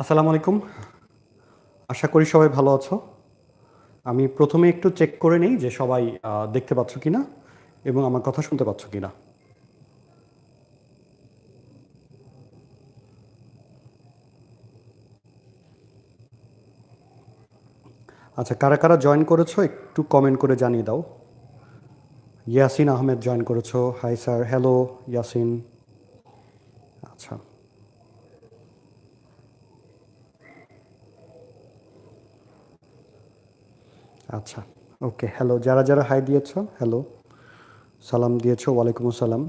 আসসালামু আলাইকুম। আশা করি সবাই ভালো আছো। আমি প্রথমে একটু চেক করে নেই যে সবাই দেখতে পাচ্ছ কিনা এবং আমার কথা শুনতে পাচ্ছ কিনা। আচ্ছা, কারা কারা জয়েন করেছো একটু কমেন্ট করে জানিয়ে দাও। ইয়াসিন আহমেদ জয়েন করেছো। Hi sir, hello Yasin. আচ্ছা আচ্ছা, ওকে, হ্যালো। যারা যারা হাই দিয়েছো, হ্যালো, সালাম দিয়েছো, ওয়ালাইকুম আসসালাম।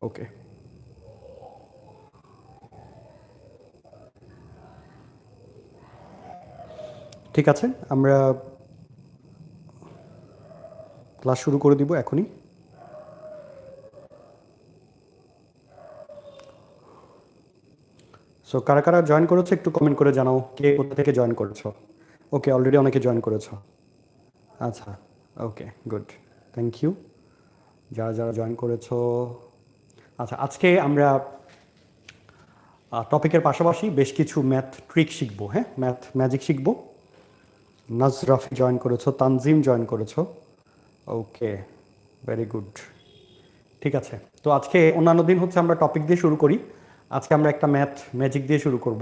ওকে, ঠিক আছে, আমরা ক্লাস শুরু করে দিব এখনই। সো কারা কারা জয়েন করেছো একটু কমেন্ট করে জানাও কে কোথা থেকে জয়েন করেছো। ওকে, অলরেডি অনেকে জয়েন করেছো। আচ্ছা, ওকে, গুড, থ্যাংক ইউ যারা যারা জয়েন করেছো। আচ্ছা, আজকে আমরা টপিকের পাশাপাশি বেশ কিছু ম্যাথ ট্রিক শিখবো। হ্যাঁ, ম্যাথ ম্যাজিক শিখবো। নাজরাফি জয়েন করেছো, তানজিম জয়েন করেছো। ওকে, ভেরি গুড, ঠিক আছে। তো আজকে অন্যান্য দিন হচ্ছে আমরা টপিক দিয়ে শুরু করি, আজকে আমরা একটা ম্যাথ ম্যাজিক দিয়ে শুরু করব।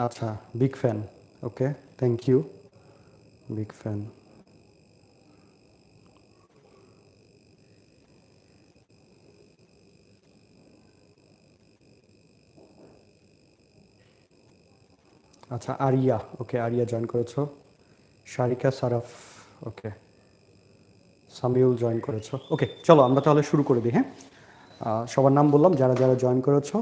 আচ্ছা, big fan, okay, thank you, big fan. আচ্ছা, আরিয়া, ওকে, আরিয়া জয়েন করেছো। শারিকা সারাফ, ওকে, সামিউল জয়েন করেছো। ওকে, চলো আমরা তাহলে শুরু করে দিই। হ্যাঁ, সবার নাম বললাম যারা যারা জয়েন করেছো,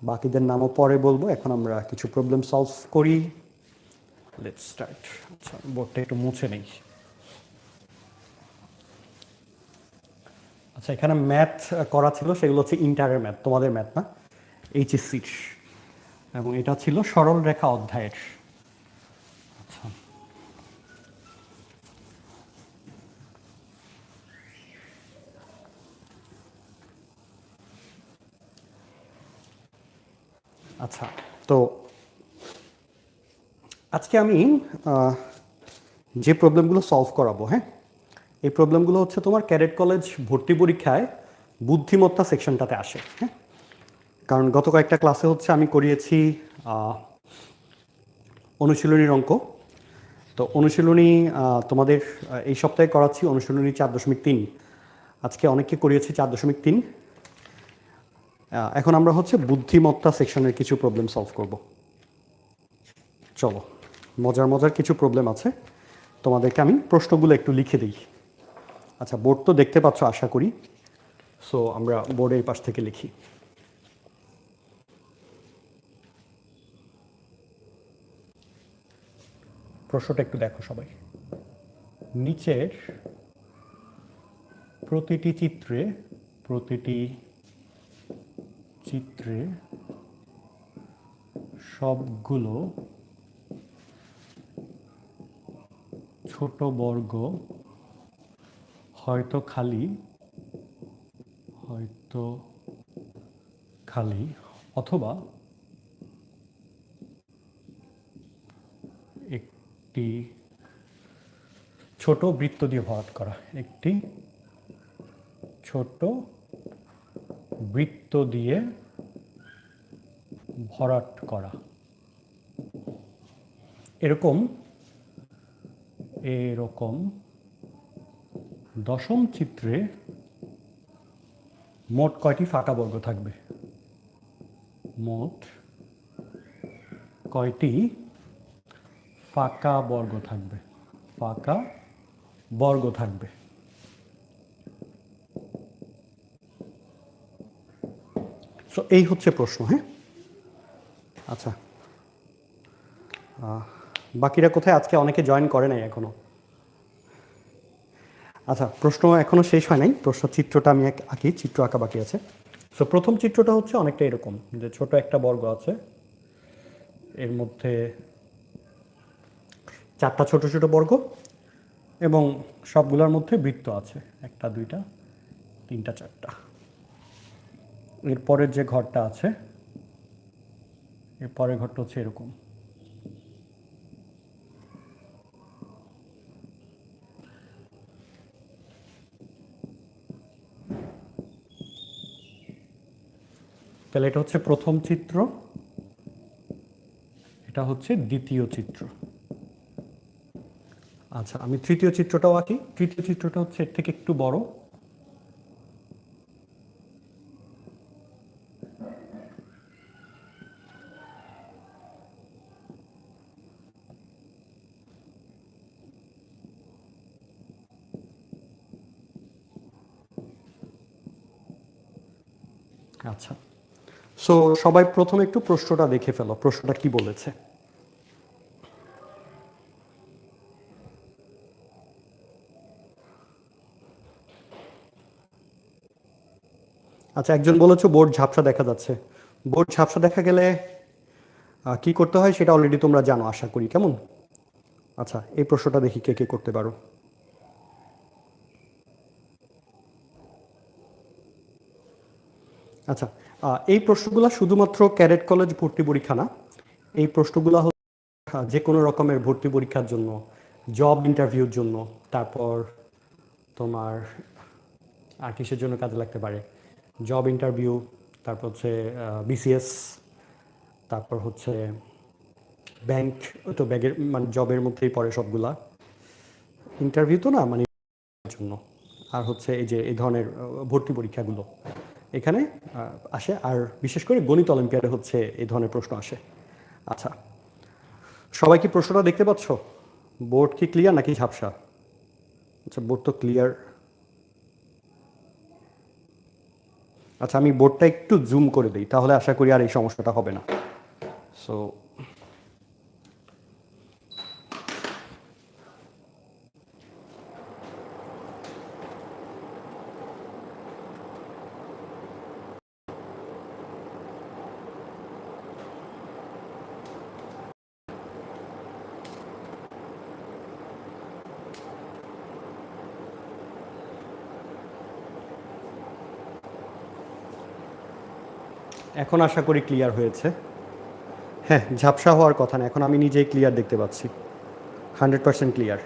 বাকিদের নামও পরে বলবো। এখন আমরা কিছু প্রবলেম সলভ করি। Let's start. আচ্ছা, বোর্ডটা একটু মুছে নেই। আচ্ছা, এখানে ম্যাথ করা ছিল, সেগুলো হচ্ছে ইন্টারের ম্যাথ, তোমাদের ম্যাথ না, এইচএসসির। এবং এটা ছিল সরল রেখা অধ্যায়ের। আচ্ছা আচ্ছা, তো আজকে আমি যে প্রবলেমগুলো সলভ করাবো, হ্যাঁ, এই প্রবলেমগুলো হচ্ছে তোমার ক্যাডেট কলেজ ভর্তি পরীক্ষায় বুদ্ধিমত্তা সেকশনটাতে আসে। হ্যাঁ, কারণ গত কয়েকটা ক্লাসে হচ্ছে আমি করিয়েছি অনুশীলনীর অঙ্ক। তো অনুশীলনী তোমাদের এই সপ্তাহে করাচ্ছি অনুশীলনী 4.3। আজকে অনেককে করিয়েছি 4.3। এখন আমরা হচ্ছে বুদ্ধিমত্তা সেকশনের কিছু প্রবলেম সলভ করব। চলো, মজার মজার কিছু প্রবলেম আছে, তোমাদেরকে আমি প্রশ্নগুলো একটু লিখে দিই। আচ্ছা, বোর্ড তো দেখতে পাচ্ছ আশা করি। সো আমরা বোর্ডের পাশ থেকে লিখি। প্রশ্নটা একটু দেখো সবাই। নিচের প্রতিটি চিত্রে সবগুলো ছোট বর্গ হয়তো খালি অথবা একটি ছোট বৃত্ত দিয়ে ভরাট করা, একটি ছোট বৃত্ত দিয়ে ভরাট করা। এরকম দশম চিত্রে মোট কয়টি ফাঁকা বর্গ থাকবে? মোট কয়টি ফাঁকা বর্গ থাকবে? ফাঁকা বর্গ থাকবে। সো এই হচ্ছে প্রশ্ন। হ্যাঁ, আচ্ছা, বাকিরা কোথায়? আজকে অনেকে জয়েন করে নাই এখনো। আচ্ছা, প্রশ্ন এখনো শেষ হয় নাই, প্রশ্ন চিত্রটা আমি আঁকি, চিত্র আঁকা বাকি আছে। সো প্রথম চিত্রটা হচ্ছে অনেকটা এরকম, যে ছোট একটা বর্গ আছে, এর মধ্যে চারটা ছোট ছোট বর্গ এবং সবগুলোর মধ্যে বৃত্ত আছে, একটা দুইটা তিনটা চারটা। এরপরের যে ঘরটা আছে, এরপরের ঘরটা হচ্ছে এরকম। তাহলে এটা হচ্ছে প্রথম চিত্র, এটা হচ্ছে দ্বিতীয় চিত্র। আচ্ছা, আমি তৃতীয় চিত্রটাও আঁকি। তৃতীয় চিত্রটা হচ্ছে এর থেকে একটু বড়। আচ্ছা, সো সবাই প্রথমে একটু প্রশ্নটা দেখে ফেলো, প্রশ্নটা কি বলেছে। আচ্ছা, একজন বলেছো বোর্ড ঝাপসা দেখা যাচ্ছে। বোর্ড ঝাপসা দেখা গেলে কি করতে হয় সেটা অলরেডি তোমরা জানো আশা করি, কেমন? আচ্ছা, এই প্রশ্নটা দেখি কে কে করতে পারো। আচ্ছা, এই প্রশ্নগুলো শুধুমাত্র ক্যাডেট কলেজ ভর্তি পরীক্ষা না, এই প্রশ্নগুলো যে কোনো রকমের ভর্তি পরীক্ষার জন্য, জব ইন্টারভিউর জন্য, তারপর তোমার আর কিসের জন্য কাজে লাগতে পারে, জব ইন্টারভিউ, তারপর হচ্ছে বিসিএস, তারপর হচ্ছে ব্যাংক, তো ব্যাগের মানে জবের মধ্যেই পড়ে সবগুলা। ইন্টারভিউ তো না, মানে জন্য আর হচ্ছে এই যে এই ধরনের ভর্তি পরীক্ষাগুলো এখানে আসে, আর বিশেষ করে গণিত অলিম্পিয়াডে হচ্ছে এই ধরনের প্রশ্ন আসে। আচ্ছা, সবাই কি প্রশ্নটা দেখতে পাচ্ছ? বোর্ড কি ক্লিয়ার নাকি ঝাপসা? আচ্ছা, বোর্ড তো ক্লিয়ার। আচ্ছা, আমি বোর্ডটা একটু জুম করে দিই, তাহলে আশা করি আর এই সমস্যাটা হবে না। সো এখন আশা করি ক্লিয়ার হয়েছে। হ্যাঁ, ঝাপসা হওয়ার কথা না, এখন আমি নিজেই ক্লিয়ার দেখতে পাচ্ছি, 100% ক্লিয়ার।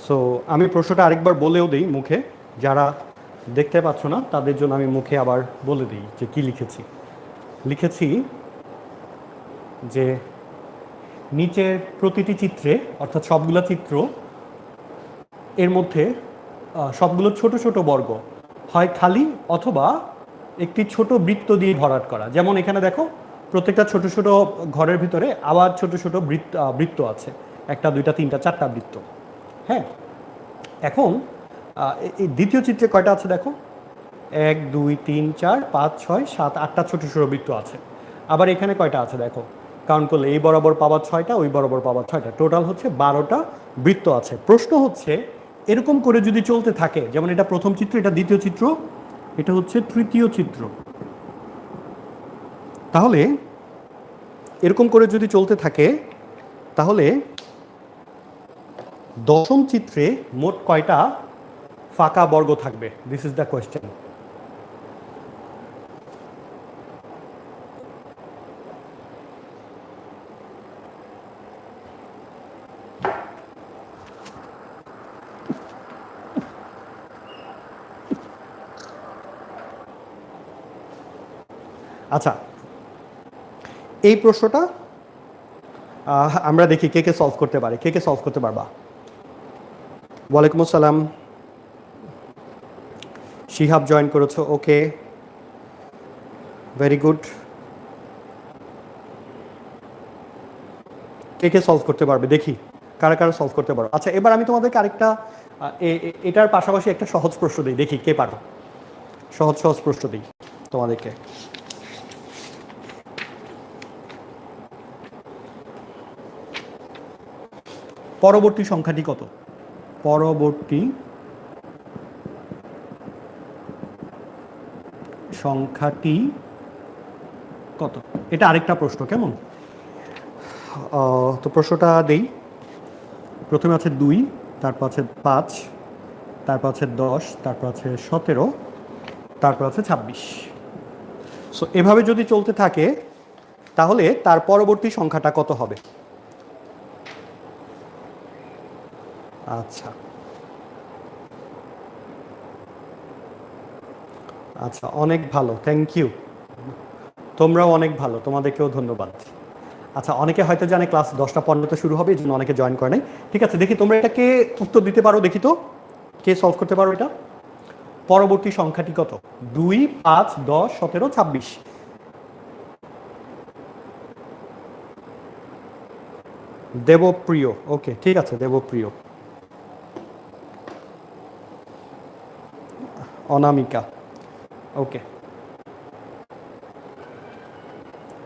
সো আমি প্রশ্নটা আরেকবার বলেও দিই মুখে, যারা দেখতে পাচ্ছ না তাদের জন্য আমি মুখে আবার বলে দিই যে কি লিখেছি। লিখেছি যে নিচের প্রতিটি চিত্রে, অর্থাৎ সবগুলো চিত্র এর মধ্যে সবগুলো ছোট ছোট বর্গ হয় খালি অথবা একটি ছোট বৃত্ত দিয়ে ভরাট করা। যেমন এখানে দেখো প্রত্যেকটা ছোট ছোট ঘরের ভিতরে আবার ছোট ছোট বৃত্ত আছে, একটা দুইটা তিনটা চারটা বৃত্ত। হ্যাঁ, এখন এই দ্বিতীয় চিত্রে কয়টা আছে দেখো, 1 2 3 4 5 6 7 8টা ছোট ছোট বৃত্ত আছে। আবার এখানে কয়টা আছে দেখো, কাউন্ট করলে এই বরাবর পাবার 6টা, ওই বরাবর পাবার 6টা, টোটাল হচ্ছে 12টা বৃত্ত আছে। প্রশ্ন হচ্ছে এরকম করে যদি চলতে থাকে, যেমন এটা প্রথম চিত্র, এটা দ্বিতীয় চিত্র, এটা হচ্ছে তৃতীয় চিত্র, তাহলে এরকম করে যদি চলতে থাকে তাহলে দশম চিত্রে মোট কয়টা ফাঁকা বর্গ থাকবে? This is the question. আচ্ছা, এই প্রশ্নটা আমরা দেখি কে কে সলভ করতে পারে, কে কে সলভ করতে পারবা। ওয়ালাইকুম আসসালাম, শিহাব জয়েন করেছো, ওকে, ভেরি গুড। কে কে সলভ করতে পারবে দেখি, কারা কারা সলভ করতে পারো। আচ্ছা, এবার আমি তোমাদেরকে আরেকটা এটার পাশাপাশি একটা সহজ প্রশ্ন দিই, দেখি কে পারো। সহজ সহজ প্রশ্ন দিই তোমাদেরকে। পরবর্তী সংখ্যাটি কত? পরবর্তী সংখ্যাটি কত? এটা আরেকটা প্রশ্ন, কেমন? তো প্রশ্নটা দেই। প্রথমে আছে 2, তারপর আছে 5, তারপর আছে 10, তারপর আছে 17, তারপর আছে 26। সো এভাবে যদি চলতে থাকে তাহলে তার পরবর্তী সংখ্যাটা কত হবে? আচ্ছা আচ্ছা, অনেক ভালো, থ্যাংক ইউ। তোমরাও অনেক ভালো, তোমাদেরকেও ধন্যবাদ। আচ্ছা, অনেকে হয়তো জানে ক্লাস 10:15 শুরু হবে, এই জন্য অনেকে জয়েন করে নাই। ঠিক আছে, দেখি তোমরা এটাকে উত্তর দিতে পারো, দেখি তো কে সলভ করতে পারো এটা। পরবর্তী সংখ্যাটি কত? 2, 5, 10, 17, 26। দেবপ্রিয়, ওকে ঠিক আছে, দেবপ্রিয়। অনামিকা, ওকে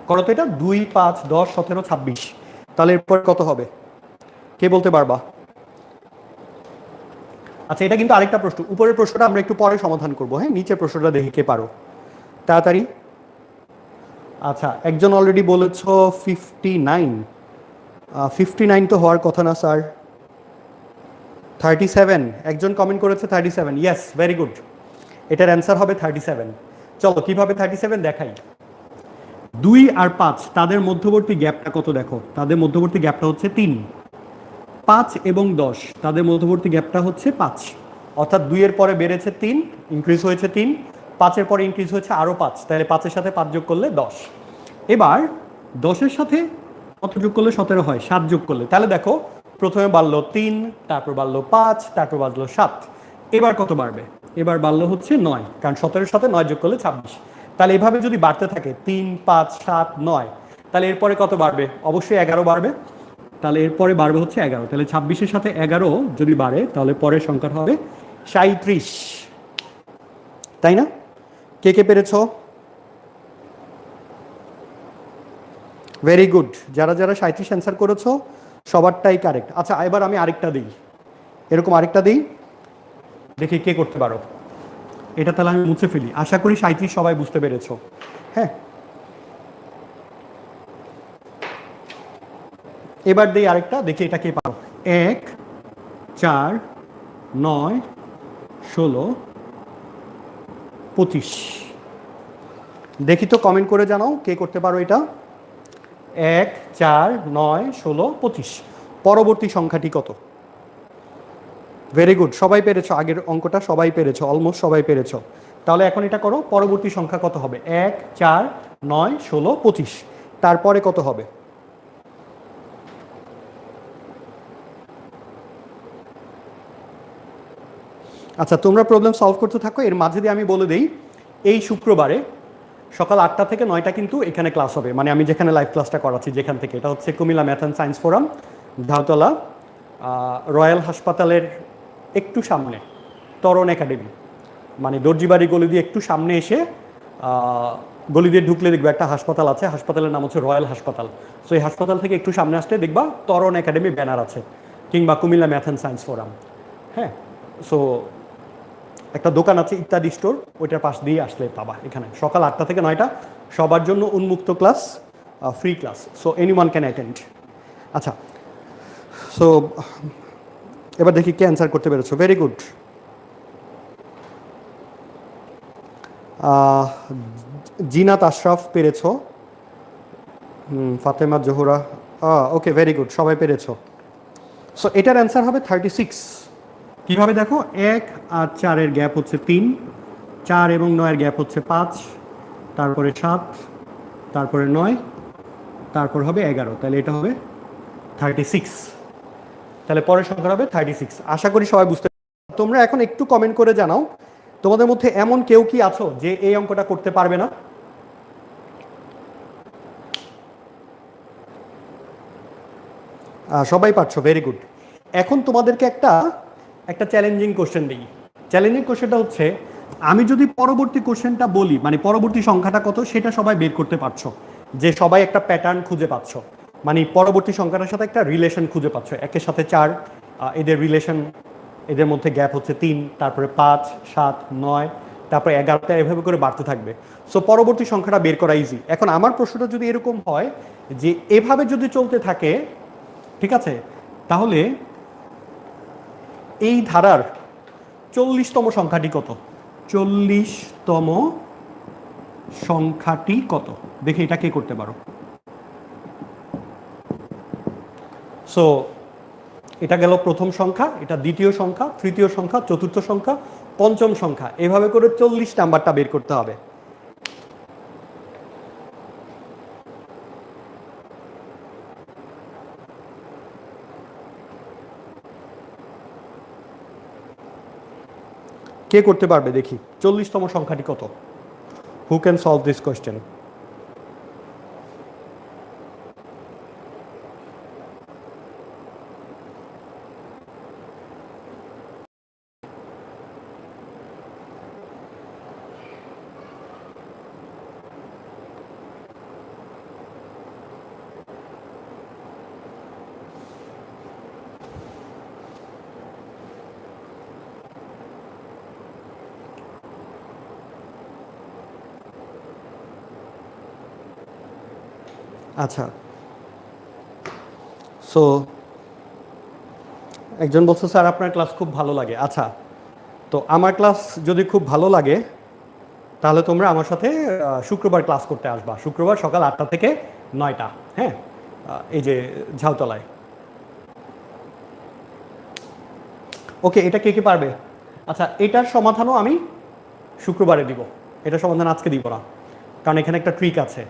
করো তো এটা। 2, 5, 10, 17, 26, তাহলে এরপর কত হবে কে বলতে পারবা? আচ্ছা, এটা কিন্তু আরেকটা প্রশ্ন, উপরের প্রশ্নটা আমরা একটু পরে সমাধান করবো, হ্যাঁ নিচের প্রশ্নটা দেখি কে পারো তাড়াতাড়ি। আচ্ছা, একজন অলরেডি বলেছ 59। 59 তো হওয়ার কথা না স্যার। 37, একজন কমেন্ট করেছে 37, ইয়েস ভেরি গুড, এটার অ্যান্সার হবে 37। চলো কিভাবে 37 দেখাই। 2 আর 5 তাদের মধ্যবর্তী গ্যাপটা কত দেখো, তাদের মধ্যবর্তী গ্যাপটা হচ্ছে 3। 5 এবং 10 তাদের মধ্যবর্তী গ্যাপটা হচ্ছে 5, অর্থাৎ 2 এর পরে বেড়েছে 3, ইনক্রিজ হয়েছে 3, 5 এর পরে ইনক্রিজ হয়েছে আরও 5, তাহলে 5 এর সাথে 5 যোগ করলে 10। এবার 10 এর সাথে কত যোগ করলে 17 হয়? 7 যোগ করলে, তাহলে দেখো প্রথমে বাড়লো 3, তারপর বাড়লো 5, তারপর বাড়লো 7, এবার কত বাড়বে? এবার বাড়লো হচ্ছে 9, কারণ 17 এর সাথে 9 যোগ করলে 26। তাহলে এভাবে যদি বাড়তে থাকে 3, 5, 7, 9, তাহলে এরপরে কত বাড়বে? অবশ্যই 11 বাড়বে, তাহলে এরপরে বাড়বে হচ্ছে 11, তাহলে 26-এর সাথে 11 যদি বাড়ে তাহলে পরের সংখ্যাটা হবে 37, তাই না? কে কে পেরেছো? ভেরি গুড, যারা যারা 37 অ্যান্সার করেছো সবারটাই কারেক্ট। আচ্ছা, এবার আমি আরেকটা দিই, এরকম আরেকটা দিই, দেখি কে করতে পারো। এটা তাহলে আমি মুছে ফেলি, আশা করি 37 সবাই বুঝতে পেরেছো। হ্যাঁ, এবার দিই আরেকটা, দেখি এটা কে পারো। 1, 4, 9, 16, 25। দেখি তো কমেন্ট করে জানাও কে করতে পারো এটা। 1, 4, 9, 16, 25, পরবর্তী সংখ্যাটি কত? ভেরি গুড, সবাই পেরেছো, আগের অঙ্কটা সবাই পেরেছো, অলমোস্ট সবাই পেরেছো। তাহলে এখন এটা করো, পরবর্তী সংখ্যা কত হবে? 1, 4, 9, 16, 25, তারপরে কত হবে? আচ্ছা, তোমরা প্রবলেম সলভ করতে থাকো, এর মাঝে দিয়ে আমি বলে দিই এই শুক্রবারে সকাল 8টা থেকে 9টা কিন্তু এখানে ক্লাস হবে, মানে আমি যেখানে লাইভ ক্লাসটা করাচ্ছি যেখান থেকে, এটা হচ্ছে Comilla math and science forum, Dhaotala, royal হাসপাতালের একটু সামনে, তরণ একাডেমি, মানে দর্জিবাড়ি গলি দিয়ে একটু সামনে এসে গলি দিয়ে ঢুকলে দেখবে একটা হাসপাতাল আছে, হাসপাতালের নাম হচ্ছে রয়্যাল হাসপাতাল। সো এই হাসপাতাল থেকে একটু সামনে আসতে দেখবা তরণ একাডেমি ব্যানার আছে, কিংবা Comilla math and science forum. হ্যাঁ, সো একটা দোকান আছে ইত্যাদি স্টোর, ওইটার পাশ দিয়ে আসলে পাবা। এখানে সকাল 8টা থেকে 9টা সবার জন্য উন্মুক্ত class, free class, so anyone can attend. আচ্ছা, সো এবার দেখি কে অ্যান্সার করতে পেরেছো। ভেরি গুড, জিনাত আশরাফ পেরেছো, ফাতেমা জোহরা, ওকে ভেরি গুড, সবাই পেরেছো। সো এটার অ্যান্সার হবে 36। কীভাবে দেখো, 1 আর 4-এর গ্যাপ হচ্ছে 3, 4 এবং 9-এর গ্যাপ হচ্ছে 5, তারপরে 7, তারপরে 9, তারপর হবে 11, তাহলে এটা হবে 36, তাহলে পরের সংখ্যা হবে 36। আশা করি সবাই বুঝতে। তোমরা এখন একটু কমেন্ট করে জানাও তোমাদের মধ্যে এমন কেউ কি আছো যে এই অঙ্কটা করতে পারবে না? সবাই পারছো, ভেরি গুড। এখন তোমাদেরকে একটা চ্যালেঞ্জিং কোশ্চেন দিই। চ্যালেঞ্জিং কোশ্চেনটা হচ্ছে, আমি যদি পরবর্তী কোশ্চেনটা বলি, মানে পরবর্তী সংখ্যাটা কত সেটা সবাই বের করতে পারছো, যে সবাই একটা প্যাটার্ন খুঁজে পাচ্ছ, মানে পরবর্তী সংখ্যাটার সাথে একটা রিলেশন খুঁজে পাচ্ছ। 1-এর সাথে 4, এদের রিলেশন, এদের মধ্যে গ্যাপ হচ্ছে 3, তারপরে 5, 7, 9, তারপরে 11টা, এভাবে করে বাড়তে থাকবে। সো পরবর্তী সংখ্যাটা বের করা ইজি। এখন আমার প্রশ্নটা যদি এরকম হয় যে এভাবে যদি চলতে থাকে, ঠিক আছে, তাহলে এই ধারার 40তম সংখ্যাটি কত? 40তম সংখ্যাটি কত? দেখি এটা কে করতে পারো। সো এটা গেল প্রথম সংখ্যা, এটা দ্বিতীয় সংখ্যা, তৃতীয় সংখ্যা, চতুর্থ সংখ্যা, পঞ্চম সংখ্যা, এভাবে করে 40 নাম্বারটা বের করতে হবে। কে করতে পারবে দেখি 40তম সংখ্যাটি কত? Who can solve this question? আচ্ছা, সো একজন বলছে স্যার আপনার ক্লাস খুব ভালো লাগে। আচ্ছা, তো আমার ক্লাস যদি খুব ভালো লাগে তাহলে তোমরা আমার সাথে শুক্রবার ক্লাস করতে আসবা, শুক্রবার সকাল 8টা থেকে 9টা। হ্যাঁ, এই যে ঝাউতলায়। ওকে, এটা কে কে পারবে? আচ্ছা, এটার সমাধানও আমি শুক্রবারে দিব, এটা সমাধান আজকে দিব না, কারণ এখানে একটা ট্রিক আছে।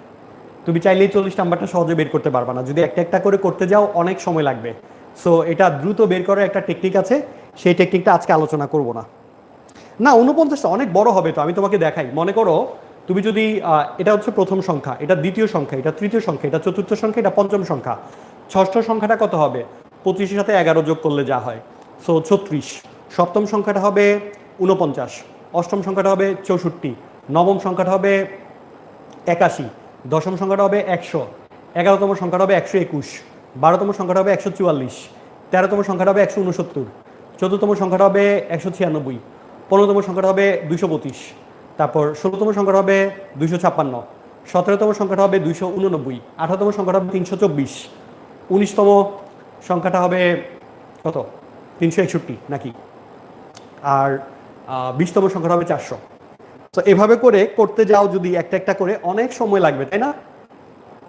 তুমি চাইলেই 40 নাম্বারটা সহজে বের করতে পারবা না, যদি একটা একটা করে করতে যাও অনেক সময় লাগবে। সো এটা দ্রুত বের করার একটা টেকনিক আছে, সেই টেকনিকটা আজকে আলোচনা করব না। না, 49টা অনেক বড় হবে তো, আমি তোমাকে দেখাই। মনে করো তুমি যদি এটা হচ্ছে প্রথম সংখ্যা, এটা দ্বিতীয় সংখ্যা, এটা তৃতীয় সংখ্যা, এটা চতুর্থ সংখ্যা, এটা পঞ্চম সংখ্যা। ষষ্ঠ সংখ্যাটা কত হবে? 25-এর সাথে 11 যোগ করলে যা হয়, সো 36। সপ্তম সংখ্যাটা হবে 49, অষ্টম সংখ্যাটা হবে 64, নবম সংখ্যাটা হবে 81, দশম সংখ্যাটা হবে 100, 11তম সংখ্যাটা হবে 121, 12তম সংখ্যাটা হবে 144, 13তম সংখ্যাটা হবে 169, চতুর্থতম সংখ্যাটা হবে 196, 15তম সংখ্যাটা হবে 225, তারপর 16তম সংখ্যাটা হবে 256, 17তম সংখ্যাটা হবে 289, 18তম সংখ্যাটা হবে 324, 19তম সংখ্যাটা হবে কত? 361 নাকি? আর 20তম সংখ্যাটা হবে 400। তো এভাবে করে করতে যাও যদি একটা একটা করে, অনেক সময় লাগবে, তাই না?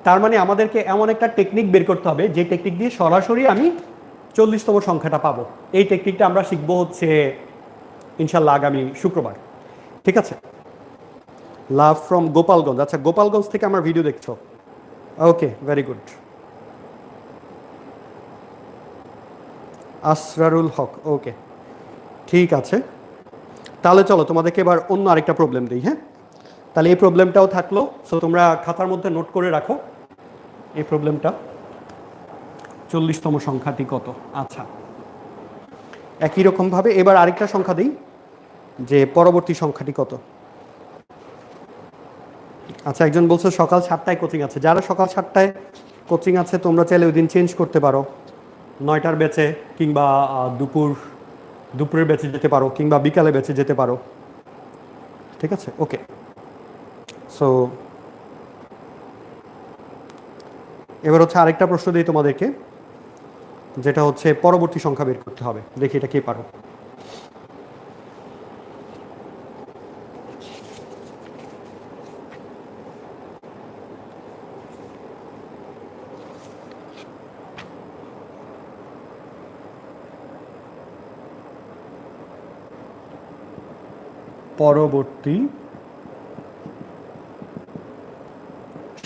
তার মানে আমাদেরকে এমন একটা টেকনিক বের করতে হবে যে টেকনিক দিয়ে সরাসরি আমি 40তম সংখ্যাটা পাবো। এই টেকনিকটা আমরা শিখবো হচ্ছে ইনশাল্লাহ আগামী শুক্রবার। ঠিক আছে? Love from Gopalganj. আচ্ছা, গোপালগঞ্জ থেকে আমার ভিডিও দেখছো? ওকে, ভেরি গুড। আসরারুল হক, ওকে, ঠিক আছে। তাহলে চলো তোমাদেরকে এবার অন্য আরেকটা প্রবলেম দিই। হ্যাঁ, তাহলে এই প্রবলেমটাও থাকলো, সো তোমরা খাতার মধ্যে নোট করে রাখো এই প্রবলেমটা। 40তম সংখ্যাটি কত? আচ্ছা, একই রকমভাবে এবার আরেকটা সংখ্যা দিই, যে পরবর্তী সংখ্যাটি কত। আচ্ছা, একজন বলছে সকাল 7টায় কোচিং আছে। যারা সকাল 7টায় কোচিং আছে তোমরা চাইলে ওই দিন চেঞ্জ করতে পারো, 9টার ব্যাচে, কিংবা দুপুরের ব্যাচে যেতে পারো, কিংবা বিকালে ব্যাচে যেতে পারো। ঠিক আছে, ওকে। সো এবার হচ্ছে আরেকটা প্রশ্ন দিই তোমাদেরকে, যেটা হচ্ছে পরবর্তী সংখ্যা বের করতে হবে। দেখি এটা কে পারো। পরবর্তী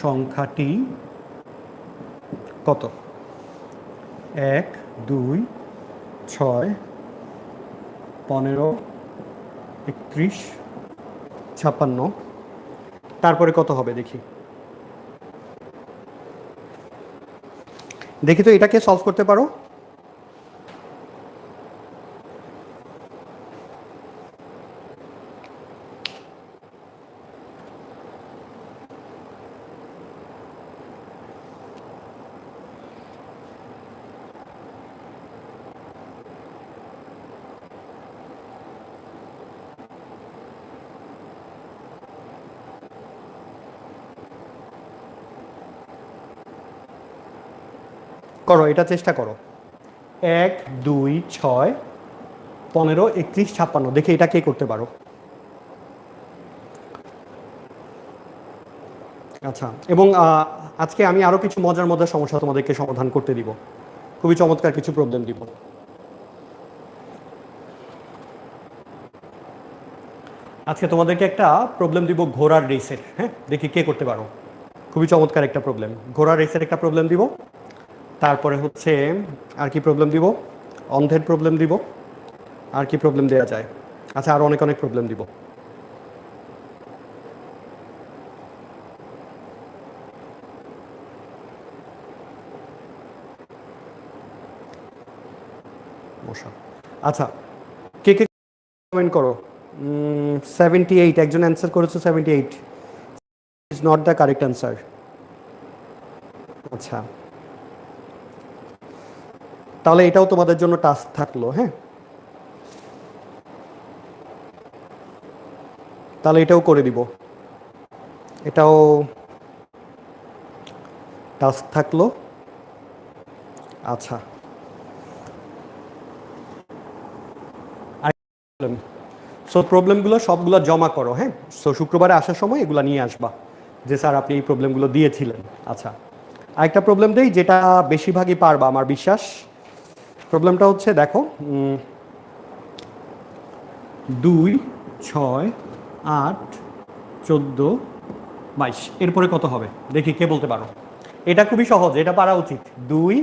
সংখ্যাটি কত? 1, 2, 6, 15, 31, 56, তারপরে কত হবে দেখি। দেখি তো এটাকে সলভ করতে পারো? করো, এটা চেষ্টা করো। 1, 2, 6, 15, 31, 56, দেখি এটা কে করতে পারো। আচ্ছা, এবং আজকে আমি আরও কিছু মজার মজার সমস্যা তোমাদেরকে সমাধান করতে দিব, খুবই চমৎকার কিছু প্রবলেম দিব। আজকে তোমাদেরকে একটা প্রবলেম দিব ঘোড়ার রেসের, হ্যাঁ, দেখি কে করতে পারো। খুবই চমৎকার একটা প্রবলেম, ঘোড়ার রেসের একটা প্রবলেম দিব। তারপরে হচ্ছে আর কি প্রবলেম দিব, অন্ধের প্রবলেম দিব। আর কি প্রবলেম দেওয়া যায়, আচ্ছা আরও অনেক অনেক প্রবলেম দিব। মশা, আচ্ছা কে কে কমেন্ট করো। 78, একজন অ্যান্সার করেছো 78, is not the correct answer. আচ্ছা, তাহলে এটাও তোমাদের জন্য টাস্ক থাকলো, হ্যাঁ, তাহলে এটাও করে দিব, এটাও টাস্ক থাকলো। আচ্ছা, সো প্রবলেমগুলো সবগুলো জমা করো, হ্যাঁ, সো শুক্রবারে আসার সময় এগুলো নিয়ে আসবা যে স্যার আপনি এই প্রবলেমগুলো দিয়েছিলেন। আচ্ছা, আরেকটা প্রবলেম দেই যেটা বেশিরভাগই পারবা আমার বিশ্বাস। প্রবলেমটা হচ্ছে দেখো, 2, 6, 8, 14, 22, এরপরে কত হবে দেখি কে বলতে পারো। এটা খুবই সহজ, এটা পারা উচিত। 2,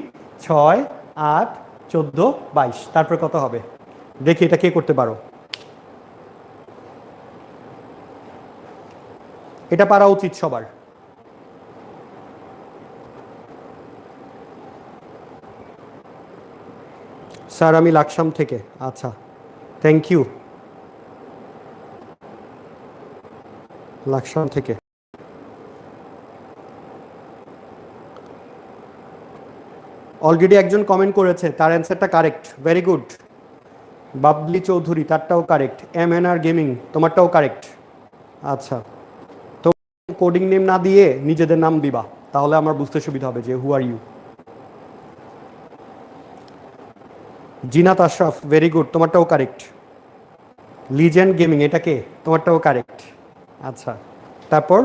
6, 8, 14, 22, তারপরে কত হবে দেখি এটা কে করতে পারো। এটা পারা উচিত সবার। স্যার আমি লাকসাম থেকে। আচ্ছা, থ্যাংক ইউ, লাকসাম থেকে। অলরেডি একজন কমেন্ট করেছে, তার অ্যান্সারটা correct, very good. Babli Chowdhury, তারটাও কারেক্ট। MNR গেমিং, তোমারটাও কারেক্ট। আচ্ছা, তো কোডিং নেম না দিয়ে নিজেদের নাম দিবা, তাহলে আমার বুঝতে সুবিধা হবে যে who are you. Zinat Ashraf, very good, তোমারটাও কারেক্ট। লিজেন্ড গেমিং, এটা কে, তোমারটাও কারেক্ট। আচ্ছা, তারপর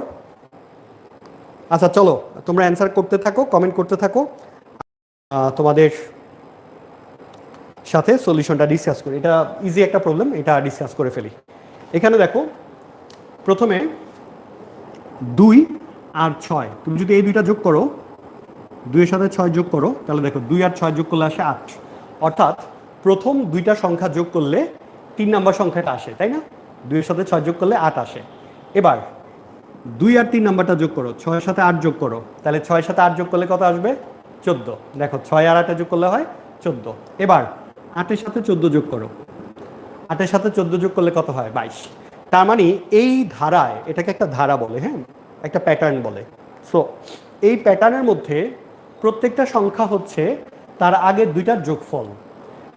আচ্ছা চলো তোমরা অ্যান্সার করতে থাকো, কমেন্ট করতে থাকো, তোমাদের সাথে সলিউশনটা ডিসকাস করি। এটা ইজি একটা প্রবলেম, এটা ডিসকাস করে ফেলি। এখানে দেখো প্রথমে 2 আর 6, তুমি যদি এই দুইটা যোগ করো, 2 এর সাথে 6 যোগ করো, তাহলে দেখো 2 আর 6 যোগ করলে আসে 8, অর্থাৎ প্রথম দুইটা সংখ্যা যোগ করলে 3 নাম্বার সংখ্যাটা আসে, তাই না? 2 এর সাথে 6 যোগ করলে 8 আসে। এবার 2 আর 3 নাম্বারটা যোগ করো, 6 এর সাথে 8 যোগ করো, তাহলে 6 এর সাথে 8 যোগ করলে কত আসবে? 14। দেখো 6 আর 8 যোগ করলে হয় 14। এবার 8 এর সাথে 14 যোগ করো, 8 এর সাথে 14 যোগ করলে কত হয়? 22। তার মানে এই ধারায়, এটাকে একটা ধারা বলে, হ্যাঁ, একটা প্যাটার্ন বলে। সো এই প্যাটার্নের মধ্যে প্রত্যেকটা সংখ্যা হচ্ছে তার আগের দুইটার যোগফল।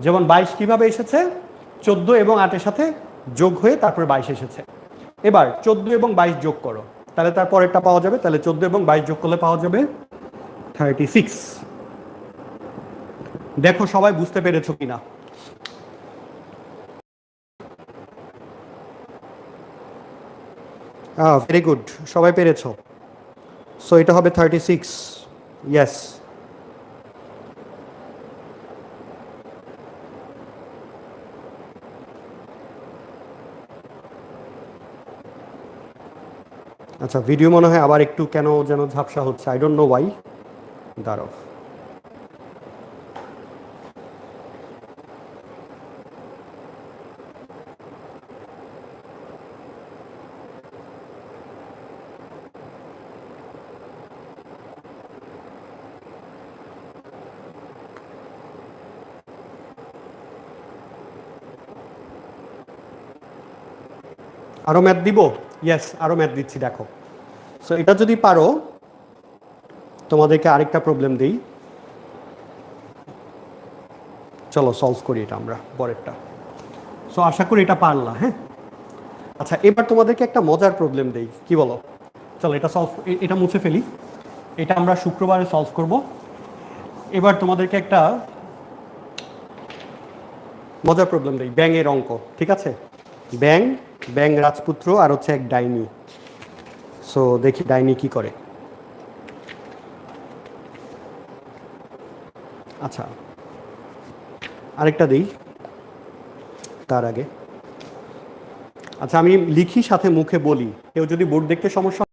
যেমন 22 কিভাবে এসেছে? 14 এবং 8 এর সাথে যোগ হয়ে তারপরে 22 এসেছে। এবার 14 এবং 22 যোগ করো, তাহলে তার পরেরটা পাওয়া যাবে। তাহলে 14 এবং 22 যোগ করলে পাওয়া যাবে 36। দেখো সবাই বুঝতে পেরেছো কিনা? ভেরি গুড, সবাই পেরেছো। সো এটা হবে 36, ইয়েস। আচ্ছা, ভিডিও মনে হয় আবার একটু কেন যেন ঝাপসা হচ্ছে, আই ডোন্ট নো ওয়াই। দাঁড়াও, আরো ম্যাথ দিব? ইয়েস, আরো ম্যাথ দিচ্ছি, দেখো। সো এটা যদি পারো, তোমাদেরকে আরেকটা প্রবলেম দিই, চলো সলভ করি এটা আমরা পরেরটা। সো আশা করি এটা পারলা, হ্যাঁ। আচ্ছা, এবার তোমাদেরকে একটা মজার প্রবলেম দেই, কি বলো? চলো এটা সলভ, এটা মুছে ফেলি, এটা আমরা শুক্রবারে সলভ করব। এবার তোমাদেরকে একটা মজার প্রবলেম নেই, ব্যাঙের অঙ্ক, ঠিক আছে? ব্যাং, ব্যাং রাজপুত্র আর হচ্ছে এক ডাইনি। সো দেখি ডাইনি কি করে। আচ্ছা, আরেকটা দিই তার আগে। আচ্ছা, আমি লিখি সাথে মুখে বলি, কেউ যদি বোর্ড দেখতে সমস্যা,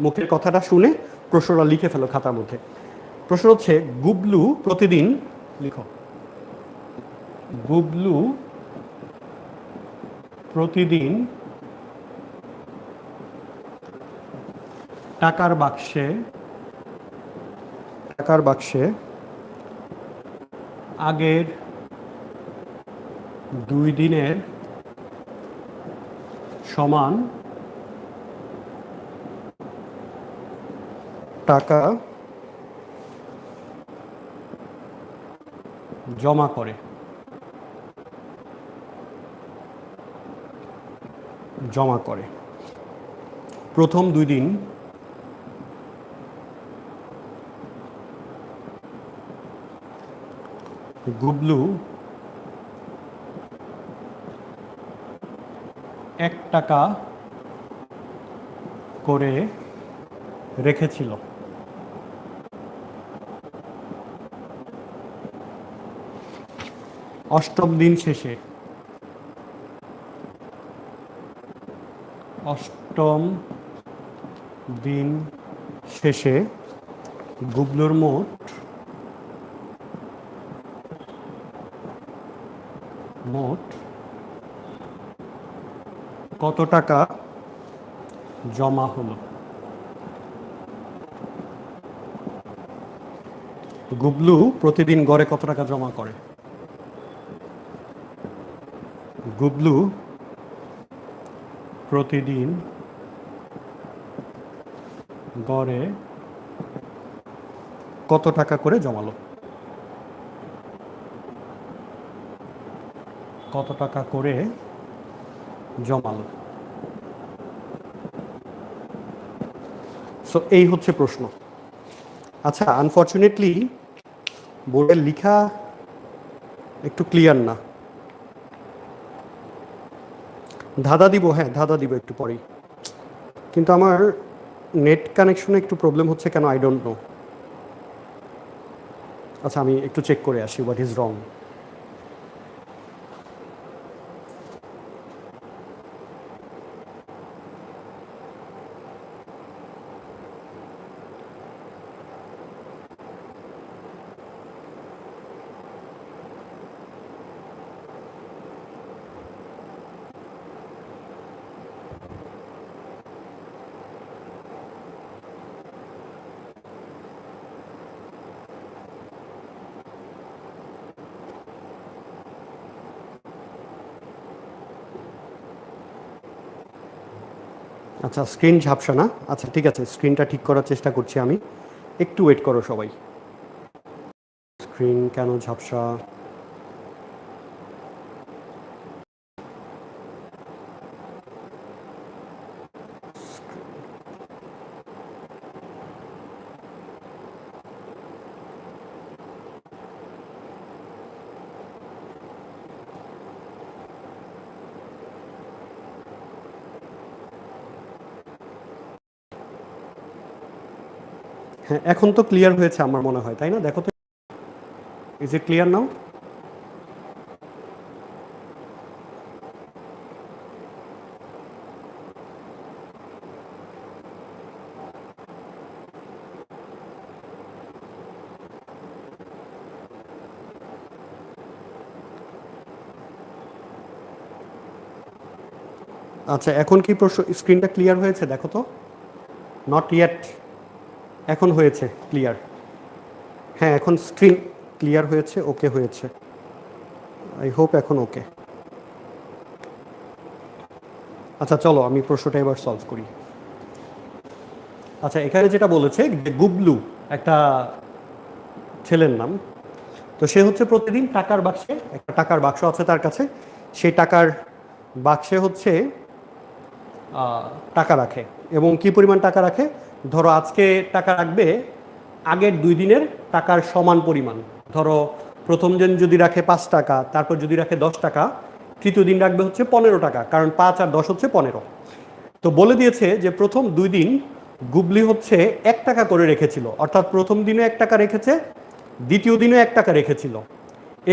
মুখের কথাটা শুনে প্রশ্নটা লিখে ফেলো খাতার মধ্যে। প্রশ্ন হচ্ছে, গুবলু প্রতিদিন, লিখো, গুবলু প্রতিদিন টাকার বাক্সে আগের 2 দিনের সমান টাকা জমা করে। প্রথম 2 দিন গুবলু 1 টাকা করে রেখেছিল। অষ্টম দিন শেষে গুবলুর মোট কত টাকা জমা হলো? গুবলু প্রতিদিন গড়ে কত টাকা জমা করে? গুবলু প্রতিদিন গড়ে কত টাকা করে জমালো? কত টাকা করে জমালো? সো এই হচ্ছে প্রশ্ন। আচ্ছা, আনফর্চুনেটলি বোর্ডের লেখা একটু ক্লিয়ার না। ধাঁধা দিব, হ্যাঁ ধাঁধা দিব একটু পরেই, কিন্তু আমার নেট কানেকশনে একটু প্রবলেম হচ্ছে কেন, আই ডোন্ট নো। আচ্ছা, আমি একটু চেক করে আসি হোয়াট ইজ রং। আচ্ছা, স্ক্রিন ঝাপসা না? আচ্ছা ঠিক আছে, স্ক্রিনটা ঠিক করার চেষ্টা করছি আমি, একটু ওয়েট করো সবাই। স্ক্রিন কেন ঝাপসা? হ্যাঁ, এখন তো ক্লিয়ার হয়েছে আমার মনে হয়, তাই না? দেখো তো, ইজ ইট ক্লিয়ার নাও? আচ্ছা, এখন কি প্রশ্ন, স্ক্রিনটা ক্লিয়ার হয়েছে? দেখো তো, নট ইয়েট, এখন হয়েছে ক্লিয়ার। হ্যাঁ, এখন স্ক্রিন ক্লিয়ার হয়েছে, ওকে হয়েছে, আই হোপ এখন ওকে। আচ্ছা চলো, আমি প্রশ্নটা এবার সলভ করি। আচ্ছা, এখানে যেটা বলেছে যে গুবলু একটা ছেলের নাম, তো সে হচ্ছে প্রতিদিন টাকার বাক্সে, একটা টাকার বাক্স আছে তার কাছে, সেই টাকার বাক্সে হচ্ছে টাকা রাখে। এবং কি পরিমাণ টাকা রাখে? ধরো আজকে টাকা রাখবে আগের 2 দিনের টাকার সমান পরিমাণ, ধরো প্রথম দিন যদি রাখে 5 টাকা, তারপর যদি রাখে 10 টাকা, তৃতীয় দিন রাখবে হচ্ছে 15 টাকা, কারণ 5 আর 10 হচ্ছে 15। তো বলে দিয়েছে যে প্রথম 2 দিন গুবলি হচ্ছে 1 টাকা করে রেখেছিল, অর্থাৎ প্রথম দিনে 1 টাকা রেখেছে, দ্বিতীয় দিনে 1 টাকা রেখেছিল।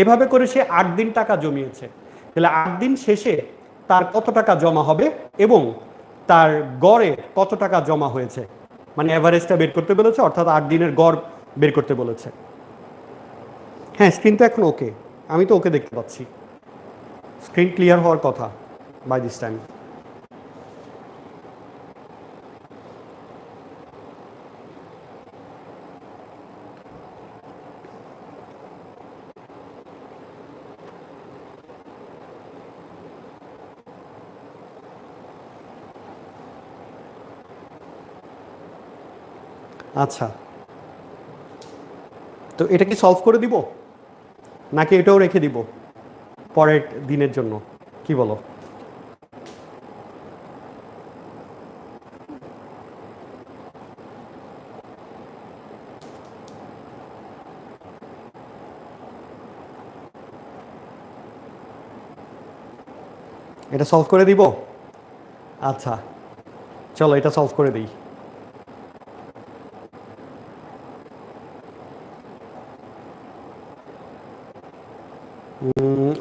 এভাবে করে সে 8 দিন টাকা জমিয়েছে। তাহলে 8 দিন শেষে তার কত টাকা জমা হবে এবং তার গড়ে কত টাকা জমা হয়েছে, মানে অ্যাভারেজটা বের করতে বলেছে, অর্থাৎ 8 দিনের গড় বের করতে বলেছে। হ্যাঁ, স্ক্রিন তো এখন ওকে, আমি তো ওকে দেখতে পাচ্ছি, স্ক্রিন ক্লিয়ার হওয়ার কথা বাই দিস টাইম। আচ্ছা, তো এটা কি সলভ করে দিব নাকি এটাও রেখে দিব পরের দিনের জন্য, কি বলো? এটা সলভ করে দিব? আচ্ছা, চলো এটা সলভ করে দিই।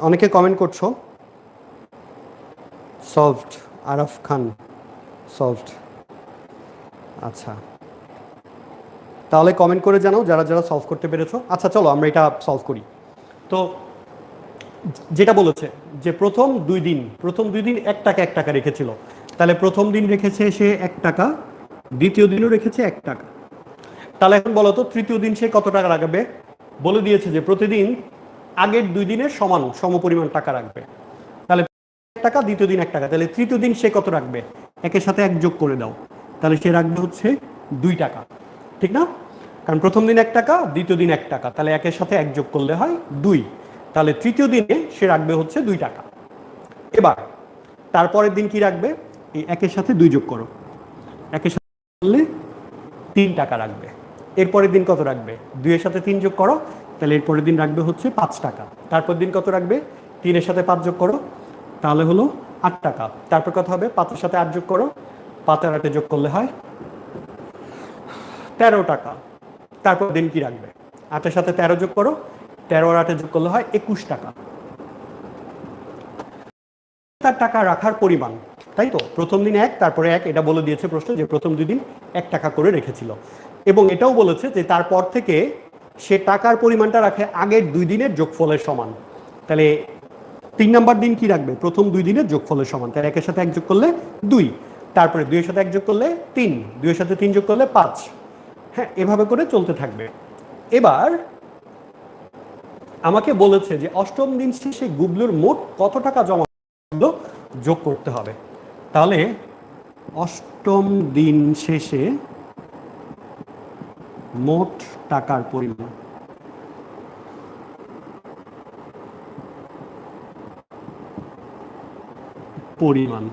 অনেকে কমেন্ট করছো সলভড, আরাফ খান সলভড। আচ্ছা, তাহলে কমেন্ট করে জানাও যারা যারা সলভ করতে পেরেছো। আচ্ছা চলো আমরা এটা সলভ করি। তো যেটা বলেছে যে প্রথম 2 দিন 1 টাকা 1 টাকা রেখেছিল, তাহলে প্রথম দিন রেখেছে সে 1 টাকা, দ্বিতীয় দিনও রেখেছে 1 টাকা। তাহলে এখন বলো তো তৃতীয় দিন সে কত টাকা রাখবে? বলে দিয়েছে যে প্রতিদিন আগের 2 দিনের সমান সমপরিমাণ টাকা রাখবে। তাহলে 1 টাকা, দ্বিতীয় দিন 1 টাকা, তাহলে তৃতীয় দিন সে কত রাখবে? একের সাথে 1 যোগ করে দাও, তাহলে সে রাখবে হচ্ছে 2 টাকা, ঠিক না? কারণ প্রথম দিন 1 টাকা, দ্বিতীয় দিন 1 টাকা, তাহলে একের সাথে 1 যোগ করলে হয় 2, তাহলে তৃতীয় দিনে সে রাখবে হচ্ছে 2 টাকা। এবার তারপরের দিন কি রাখবে? এই একের সাথে 2 যোগ করো, একের সাথে করলে 3 টাকা রাখবে। এরপরের দিন কত রাখবে? 2 এর সাথে 3 যোগ করো, তাহলে এরপরের দিন রাখবে হচ্ছে 5 টাকা। তারপর দিন কত রাখবে? 3 এর সাথে 5 যোগ করো, তাহলে হলো 8 টাকা। তারপর কত হবে? 5 এর সাথে 8 যোগ করো, 5 আর 8 যোগ করলে হয় 13 টাকা। তারপর দিন কি রাখবে? 8 এর সাথে 13 যোগ করো, 13 আর 8 যোগ করলে হয় 21 টাকা। তার টাকা রাখার পরিমাণ, তাই তো? প্রথম দিন 1, তারপরে 1, এটা বলে দিয়েছে প্রশ্ন যে প্রথম 2 দিন 1 টাকা করে রেখেছিল, এবং এটাও বলেছে যে তারপর থেকে সে টাকার পরিমাণটা রাখে আগের 2 দিনের যোগফলের সমান। তাহলে 3 নাম্বার দিন কি রাখবে? প্রথম 2 দিনের যোগফলের সমান, তাহলে 1 এর সাথে 1 যোগ করলে 2, তারপরে 2 এর সাথে 1 যোগ করলে 3, 2 এর সাথে 3 যোগ করলে 5। হ্যাঁ, এভাবে করে চলতে থাকবে। এবার আমাকে বলেছে যে অষ্টম দিন শেষে গুবলুর মোট কত টাকা জমা যোগ করতে হবে। তাহলে অষ্টম দিন শেষে মোট টাকার পরিমাণ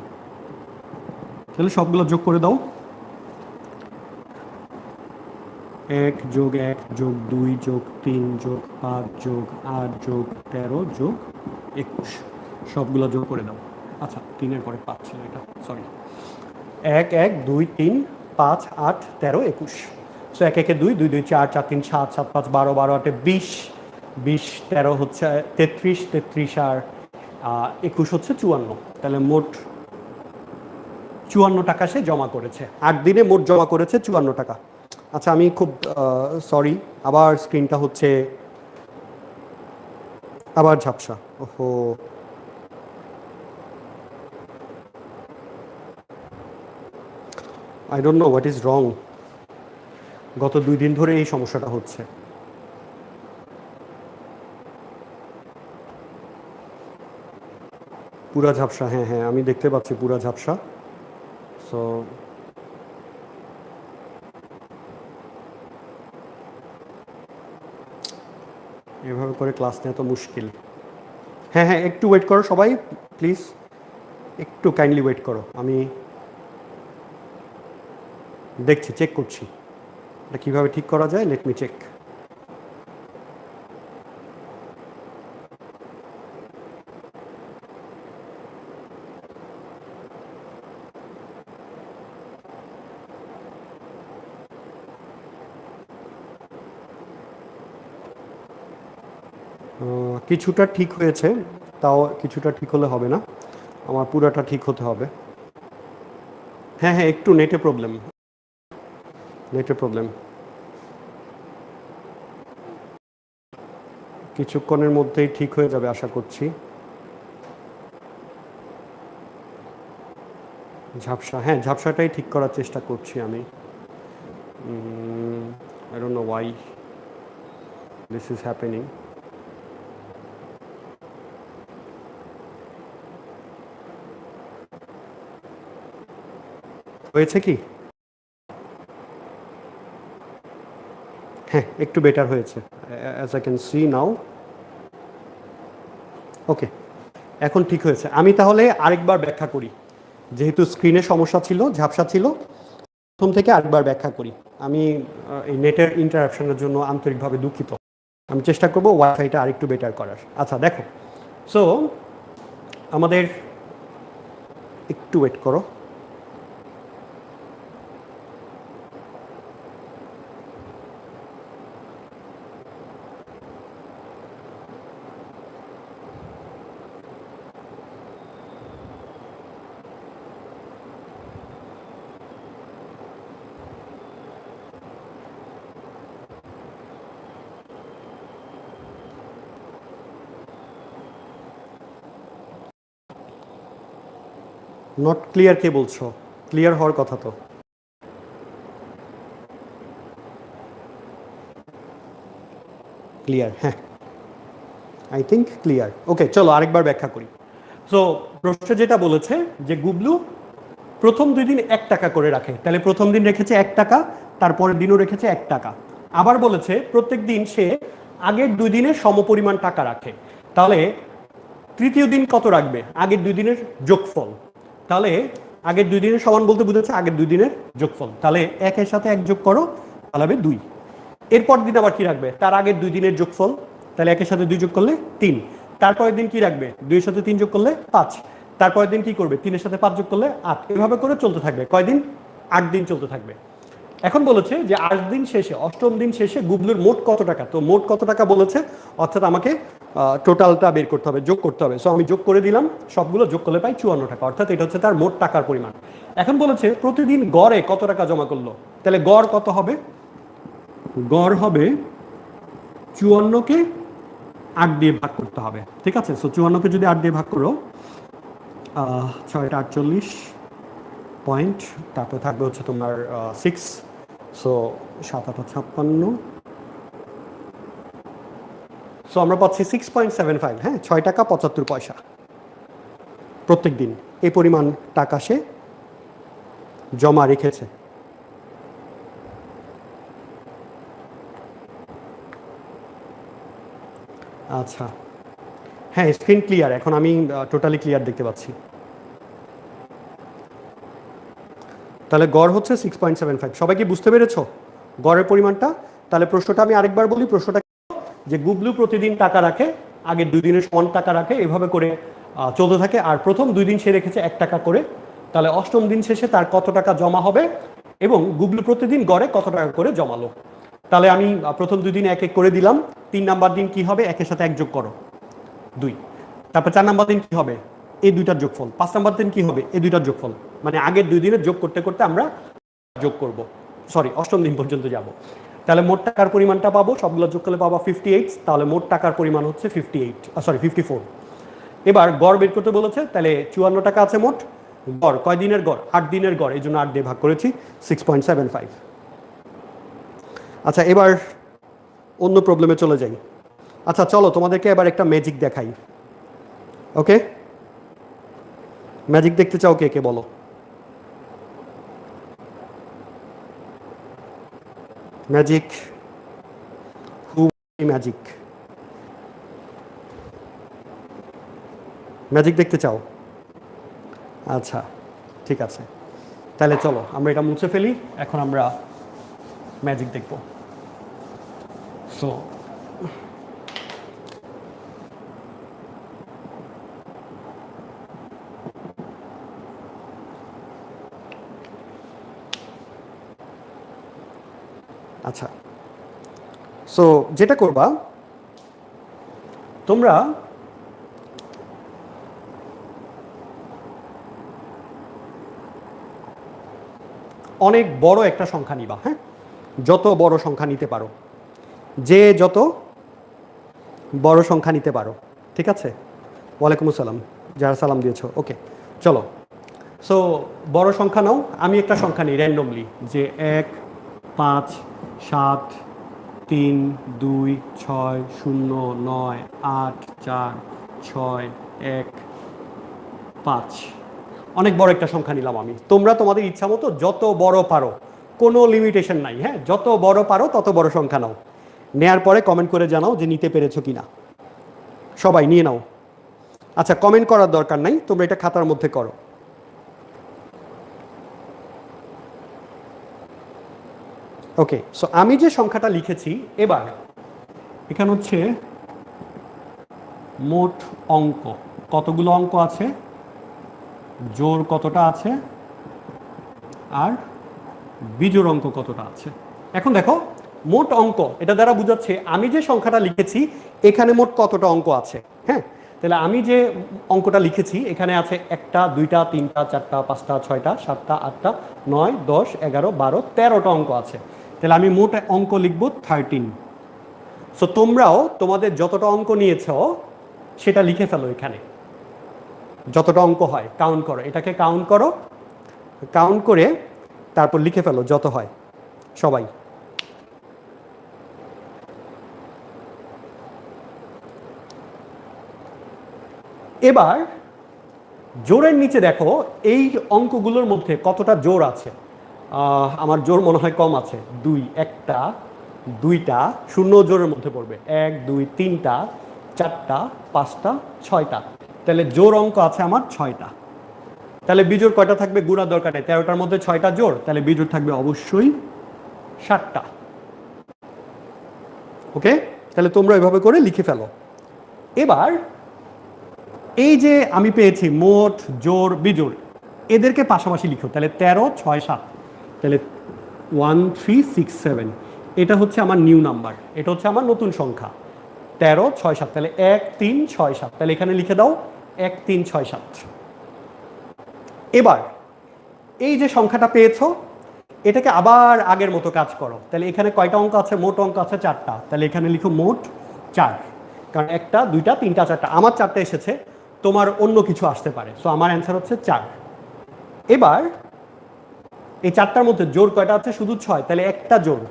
তাহলে সবগুলো যোগ করে দাও। 1 যোগ 1 যোগ 2 যোগ 3 যোগ 5 যোগ 8 যোগ 13 যোগ 21, সবগুলো যোগ করে দাও। আচ্ছা, 3 এর পরে 5 ছিল, এটা সরি। 1 1 2 3 5 8 13 21, সো 1 1 2 2 2 4 4 3 7 7 5 12 12 8 20 20 13 হচ্ছে 33 33 আর 21 হচ্ছে 54, তাহলে মোট 54 টাকা সে জমা করেছে। 8 দিনে মোট জমা করেছে 54 টাকা। আচ্ছা, আমি খুব সরি, আবার স্ক্রিনটা হচ্ছে আবার ঝাপসা। ওহো, I don't know what is wrong. গত 2 দিন ধরে এই সমস্যাটা হচ্ছে। পুরা ঝাপসা, হ্যাঁ হ্যাঁ আমি দেখতে পাচ্ছি পুরা ঝাপসা। সো এভাবে করে ক্লাস নেওয়া তো মুশকিল। হ্যাঁ হ্যাঁ, একটু ওয়েট করো সবাই প্লিজ, একটু কাইন্ডলি ওয়েট করো, আমি দেখছি, চেক করছি এটা কীভাবে ঠিক করা যায়। Let me check. কিছুটা ঠিক হয়েছে, তাও কিছুটা ঠিক হলে হবে না, আমার পুরাটা ঠিক হতে হবে। হ্যাঁ হ্যাঁ, একটু নেটে প্রবলেম, নেটে প্রবলেম। কিছুক্ষণের মধ্যেই ঠিক হয়ে যাবে আশা করছি। ঝাপসা, হ্যাঁ ঝাপসাটাই ঠিক করার চেষ্টা করছি আমি। I don't know why this is happening. হয়েছে কি? হ্যাঁ একটু বেটার হয়েছে, as I can see now. ওকে, এখন ঠিক হয়েছে। আমি তাহলে আরেকবার ব্যাখ্যা করি, যেহেতু স্ক্রিনে সমস্যা ছিল, ঝাপসা ছিল, প্রথম থেকে আরেকবার ব্যাখ্যা করি। আমি এই নেটের ইন্টারাপশনের জন্য আন্তরিকভাবে দুঃখিত। আমি চেষ্টা করব ওয়াইফাইটা আরেকটু বেটার করার। আচ্ছা দেখো, সো আমাদের একটু ওয়েট করো। নট ক্লিয়ার কে বলছো? ক্লিয়ার হওয়ার কথা তো। ক্লিয়ার, হ্যাঁ আই থিঙ্ক ক্লিয়ার। ওকে চলো আরেকবার ব্যাখ্যা করি। সো প্রশ্ন যেটা বলেছে যে গুবলু প্রথম 2 দিন 1 টাকা করে রাখে, তাহলে প্রথম দিন রেখেছে 1 টাকা, তারপরের দিনও রেখেছে 1 টাকা। আবার বলেছে প্রত্যেক দিন সে আগের 2 দিনের সমপরিমাণ টাকা রাখে, তাহলে তৃতীয় দিন কত রাখবে? আগের 2 দিনের যোগফল। তাহলে আগের 2 দিনের সমান বলতে বুঝেছে আগের 2 দিনের যোগফল, তাহলে 1 এর সাথে 1 যোগ করো, তাহলে হবে 2। এরপর দিন আবার কি রাখবে? তার আগের 2 দিনের যোগফল, তাহলে 1 এর সাথে 2 যোগ করলে 3। তারপরের দিন কি রাখবে? 2 এর সাথে 3 যোগ করলে 5। তারপরের দিন কি করবে? 3 এর সাথে 5 যোগ করলে 8। এভাবে করে চলতে থাকবে। কয়দিন? 8 দিন চলতে থাকবে। এখন বলেছে যে 8 দিন শেষে, 8ম দিন শেষে গুবলুর মোট কত টাকা। তো মোট কত টাকা বলেছে, অর্থাৎ আমাকে টোটালটা বের করতে হবে, যোগ করতে হবে। সো আমি যোগ করে দিলাম, সবগুলো যোগ করলে পাই 54 টাকা, অর্থাৎ এটা হচ্ছে তার মোট টাকার পরিমাণ। এখন বলেছে প্রতিদিন গড়ে কত টাকা জমা করলো, তাহলে গড় কত হবে? গড় হবে 54কে 8 দিয়ে ভাগ করতে হবে, ঠিক আছে? সো 54কে যদি 8 দিয়ে ভাগ করো, 6টা 48 পয়েন্ট, তারপর থাকবে হচ্ছে তোমার 6, সো 7 8 56, সো আমরা পাচ্ছি 6.75, হ্যাঁ 6 টাকা 75 পয়সা প্রত্যেক দিন। এই পরিমাণ টাকা সে জমা রেখেছে। আচ্ছা, হ্যাঁ স্ক্রিন ক্লিয়ার, এখন আমি টোটালি ক্লিয়ার দেখতে পাচ্ছি। তাহলে গড় হচ্ছে 6.75। সবাই কি বুঝতে পেরেছো গড়ের পরিমাণটা? তাহলে প্রশ্নটা আমি আরেকবার বলি। প্রশ্নটা যে গুবলু প্রতিদিন টাকা রাখে, আগের 2 দিনের সমান টাকা রাখে, এভাবে করে চলতে থাকে। আর প্রথম 2 দিন সে রেখেছে 1 টাকা করে, তাহলে 8ম দিন শেষে তার কত টাকা জমা হবে এবং গুবলু প্রতিদিন গড়ে কত টাকা করে জমালো। তাহলে আমি প্রথম 2 দিন 1 1 করে দিলাম। 3 নাম্বার দিন কি হবে? 1 এর সাথে 1 যোগ করো, 2। তারপর 4 নাম্বার দিন কি হবে? এই দুইটার যোগফল। 5 নাম্বার দিন কি হবে? এই দুইটার যোগফল। মানে আগের 2 দিনের যোগ করতে করতে আমরা যোগ করব, সরি 8ম দিন পর্যন্ত যাব। তাহলে মোট টাকার পরিমাণটা পাবো, সবগুলো যোগ করলে পাবো 58। তাহলে মোট টাকার পরিমাণ হচ্ছে 54। এবার গড় বের করতে বলেছে, তাহলে 54 টাকা আছে মোট। গড় কয় দিনের গড়? 8 দিনের গড়, এই জন্য 8 দিয়ে ভাগ করেছি, 6.75। আচ্ছা এবার অন্য প্রবলেমে চলে যাই। আচ্ছা চলো তোমাদেরকে এবার একটা ম্যাজিক দেখাই। ওকে, ম্যাজিক দেখতে চাও কে কে বলো? ম্যাজিক, হু ম্যাজিক, ম্যাজিক দেখতে চাও? আচ্ছা ঠিক আছে, তাহলে চলো আমরা এটা মুছে ফেলি, এখন আমরা ম্যাজিক দেখব। সো আচ্ছা, সো যেটা করবা, তোমরা অনেক বড় একটা সংখ্যা নিবা, হ্যাঁ, যত বড় সংখ্যা নিতে পারো, যে যত বড় সংখ্যা নিতে পারো, ঠিক আছে? ওয়ালাইকুম আসসালাম, যারা সালাম দিয়েছো, ওকে চলো। সো বড় সংখ্যা নাও, আমি একটা সংখ্যা নিই র্যান্ডমলি, যে 1 5 7 3 2 6 0 9 8 4 6 1 5। অনেক বড় একটা সংখ্যা নিলাম আমি। তোমরা তোমাদের ইচ্ছা মতো যত বড় পারো, কোনো লিমিটেশন নাই, হ্যাঁ, যত বড় পারো তত বড় সংখ্যা নাও। নেয়ার পরে কমেন্ট করে জানাও যে নিতে পেরেছো কিনা। সবাই নিয়ে নাও। আচ্ছা, কমেন্ট করার দরকার নাই, তোমরা এটা খাতার মধ্যে করো। ওকে, সো আমি যে সংখ্যাটা লিখেছি এবার, এখানে হচ্ছে মোট অঙ্ক, কতগুলো অঙ্ক আছে, জোড় কতটা আছে, আর বিজোড় অঙ্ক কতটা আছে। এখন দেখো, মোট অঙ্ক এটা দ্বারা বোঝাচ্ছে আমি যে সংখ্যাটা লিখেছি এখানে মোট কতটা অঙ্ক আছে। হ্যাঁ, তাহলে আমি যে অঙ্কটা লিখেছি এখানে আছে 1টা 2টা 3টা 4টা 5টা 6টা 7টা 8টা 9 10 11 12 13টা অঙ্ক আছে। তাহলে আমি মোট অঙ্ক লিখব 13। সো তোমরাও তোমাদের যতটা অঙ্ক নিয়েছো সেটা লিখে ফেলো এখানে, যতটা অঙ্ক হয় কাউন্ট করো, এটাকে কাউন্ট করো, কাউন্ট করে তারপর লিখে ফেলো যত হয় সবাই। এবার জোড়ের নিচে দেখো এই অঙ্কগুলোর মধ্যে কতটা জোড় আছে। আমার জোড় মনে হয় কম আছে, 2, 1টা 2টা, শূন্য জোড়ের মধ্যে পড়বে 1 2 3টা 4টা 5টা 6টা। তাহলে জোড় অঙ্ক আছে আমার 6টা। তাহলে বিজোড় কয়টা থাকবে, গুণার দরকার নেই, 13টার মধ্যে 6টা জোড়, তাহলে বিজোড় থাকবে অবশ্যই 7টা। ওকে, তাহলে তোমরা এভাবে করে লিখে ফেলো। এবার এই যে আমি পেয়েছি মোট জোড় বিজোড়, এদেরকে পাশাপাশি লিখো। তাহলে 13 6 7, তাহলে 1 3 6 7, এটা হচ্ছে আমার নিউ নাম্বার, এটা হচ্ছে আমার নতুন সংখ্যা 13 6 7। তাহলে 1 3 6 7, তাহলে এখানে লিখে দাও 1 3 6 7। এবার এই যে সংখ্যাটা পেয়েছো এটাকে আবার আগের মতো কাজ করো। তাহলে এখানে কয়টা অঙ্ক আছে, মোট অঙ্ক আছে 4টা, তাহলে এখানে লিখো মোট 4, কারণ 1টা 2টা 3টা 4টা, আমার 4টা এসেছে, তোমার অন্য কিছু আসতে পারে, সো আমার অ্যান্সার হচ্ছে 4। এবার এই 4টার মধ্যে জোড় কয়টা আছে, শুধু 6, তাহলে একটা জোড়,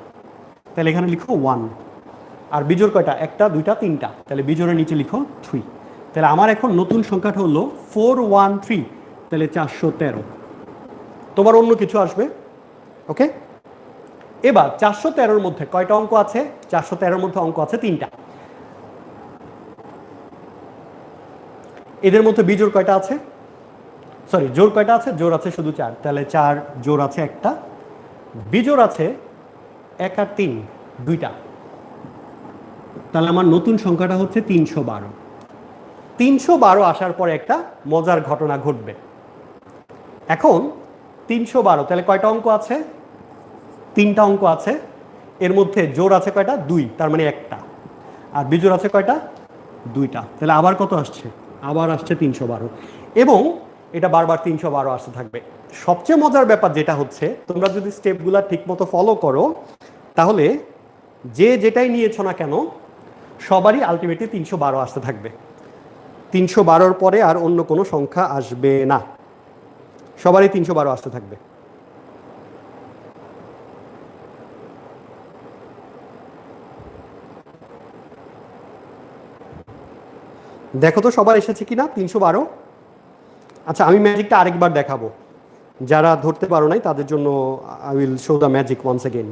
তাহলে এখানে লিখো 1। আর বিজোড় কয়টা, 1টা 2টা 3টা, তাহলে বিজোড়ের নিচে লিখো 3। তাহলে আমার এখন নতুন সংখ্যাটা হলো 413, তাহলে 413। তোমার অন্য কিছু আসবে, ওকে। এবার 413-র মধ্যে কয়টা অঙ্ক আছে, 413-র মধ্যে অঙ্ক আছে 3টা। এদের মধ্যে বিজোড় কয়টা আছে, সরি জোড় কয়টা আছে, জোড় আছে শুধু 4, তাহলে 4 জোড় আছে একটা, বিজোড় আছে 1 আর 3 2টা। তাহলে আমার নতুন সংখ্যাটা হচ্ছে 312। 312 আসার পরে একটা মজার ঘটনা ঘটবে। এখন 312, তাহলে কয়টা অঙ্ক আছে, 3টা অঙ্ক আছে, এর মধ্যে জোড় আছে কয়টা, 2, তার মানে একটা, আর বিজোড় আছে কয়টা, 2টা। তাহলে আবার কত আসছে, আবার আসছে 312, এবং এটা বারবার 312 আসতে থাকবে। সবচেয়ে মজার ব্যাপার যেটা হচ্ছে, তোমরা যদি স্টেপগুলো ঠিকমতো ফলো করো তাহলে যে যেটাই নিয়েছো না কেন সবারই আলটিমেটলি 312 আসতে থাকবে। 312-র পরে আর অন্য কোনো সংখ্যা আসবে না, সবারই 312 আসতে থাকবে। দেখো তো সবার এসেছে কিনা 312। আচ্ছা, আমি ম্যাজিকটা আরেকবার দেখাবো, যারা ধরতে পারো নাই তাদের জন্য I will show the magic once again.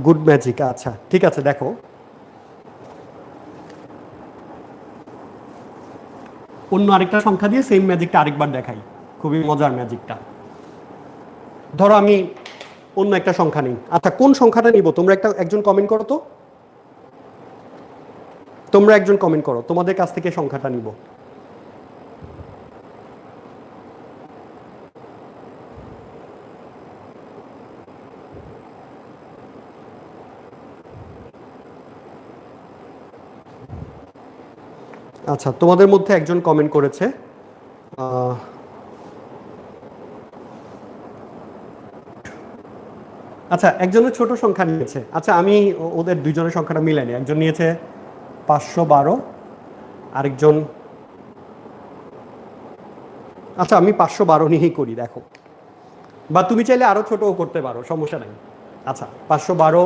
Good magic, আচ্ছা ঠিক আছে। দেখো অন্য আরেকটা সংখ্যা দিয়ে সেম ম্যাজিকটা আরেকবার দেখাই, খুবই মজার ম্যাজিকটা। ধরো আমি অন্য একটা সংখ্যা নিই, আচ্ছা কোন সংখ্যাটা নিব তোমরা একজন কমেন্ট করো তো। তোমরা একজন কমেন্ট করো, তোমাদের কাছ থেকে সংখ্যাটা নিব। আচ্ছা, তোমাদের মধ্যে একজন কমেন্ট করেছে আচ্ছা, একজনের ছোট সংখ্যা নিয়েছে। আচ্ছা, আমি ওদের দুইজনের সংখ্যাটা মিলাইনি। একজন নিয়েছে 512, আরেকজন, আচ্ছা আমি 512 নিয়েই করি, দেখো, বা তুমি চাইলে আরো ছোটও করতে পারো, সমস্যা নাই। আচ্ছা 512,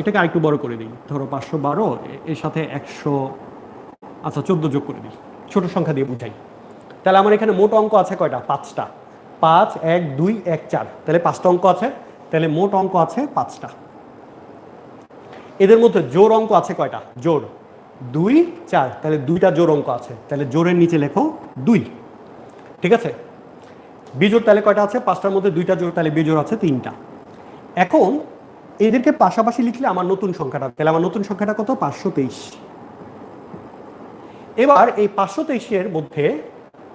এটাকে আরেকটু বড় করে দিই, ধরো 512 এর সাথে 100, আচ্ছা 14 যোগ করে দিই, ছোট সংখ্যা দিয়ে বুঝাই। তাহলে আমার এখানে মোট অঙ্ক আছে কয়টা? 5টা। 5, 1, 2, 1, 4, তাহলে 5টা অঙ্ক আছে। তাহলে মোট অঙ্ক আছে 5টা। এদের মধ্যে জোড় অঙ্ক আছে কয়টা? জোড় 2, 4, তাহলে 2টা জোড় অঙ্ক আছে। তাহলে জোড়ের নিচে লেখো 2, ঠিক আছে। বিজোড় তাহলে কয়টা আছে? 5টার মধ্যে 2টা জোড়, তাহলে বিজোড় আছে 3টা। এখন এদেরকে পাশাপাশি লিখলে আমার নতুন সংখ্যাটা, তাহলে আমার নতুন সংখ্যাটা কত? 523। এবার এই 523-এর মধ্যে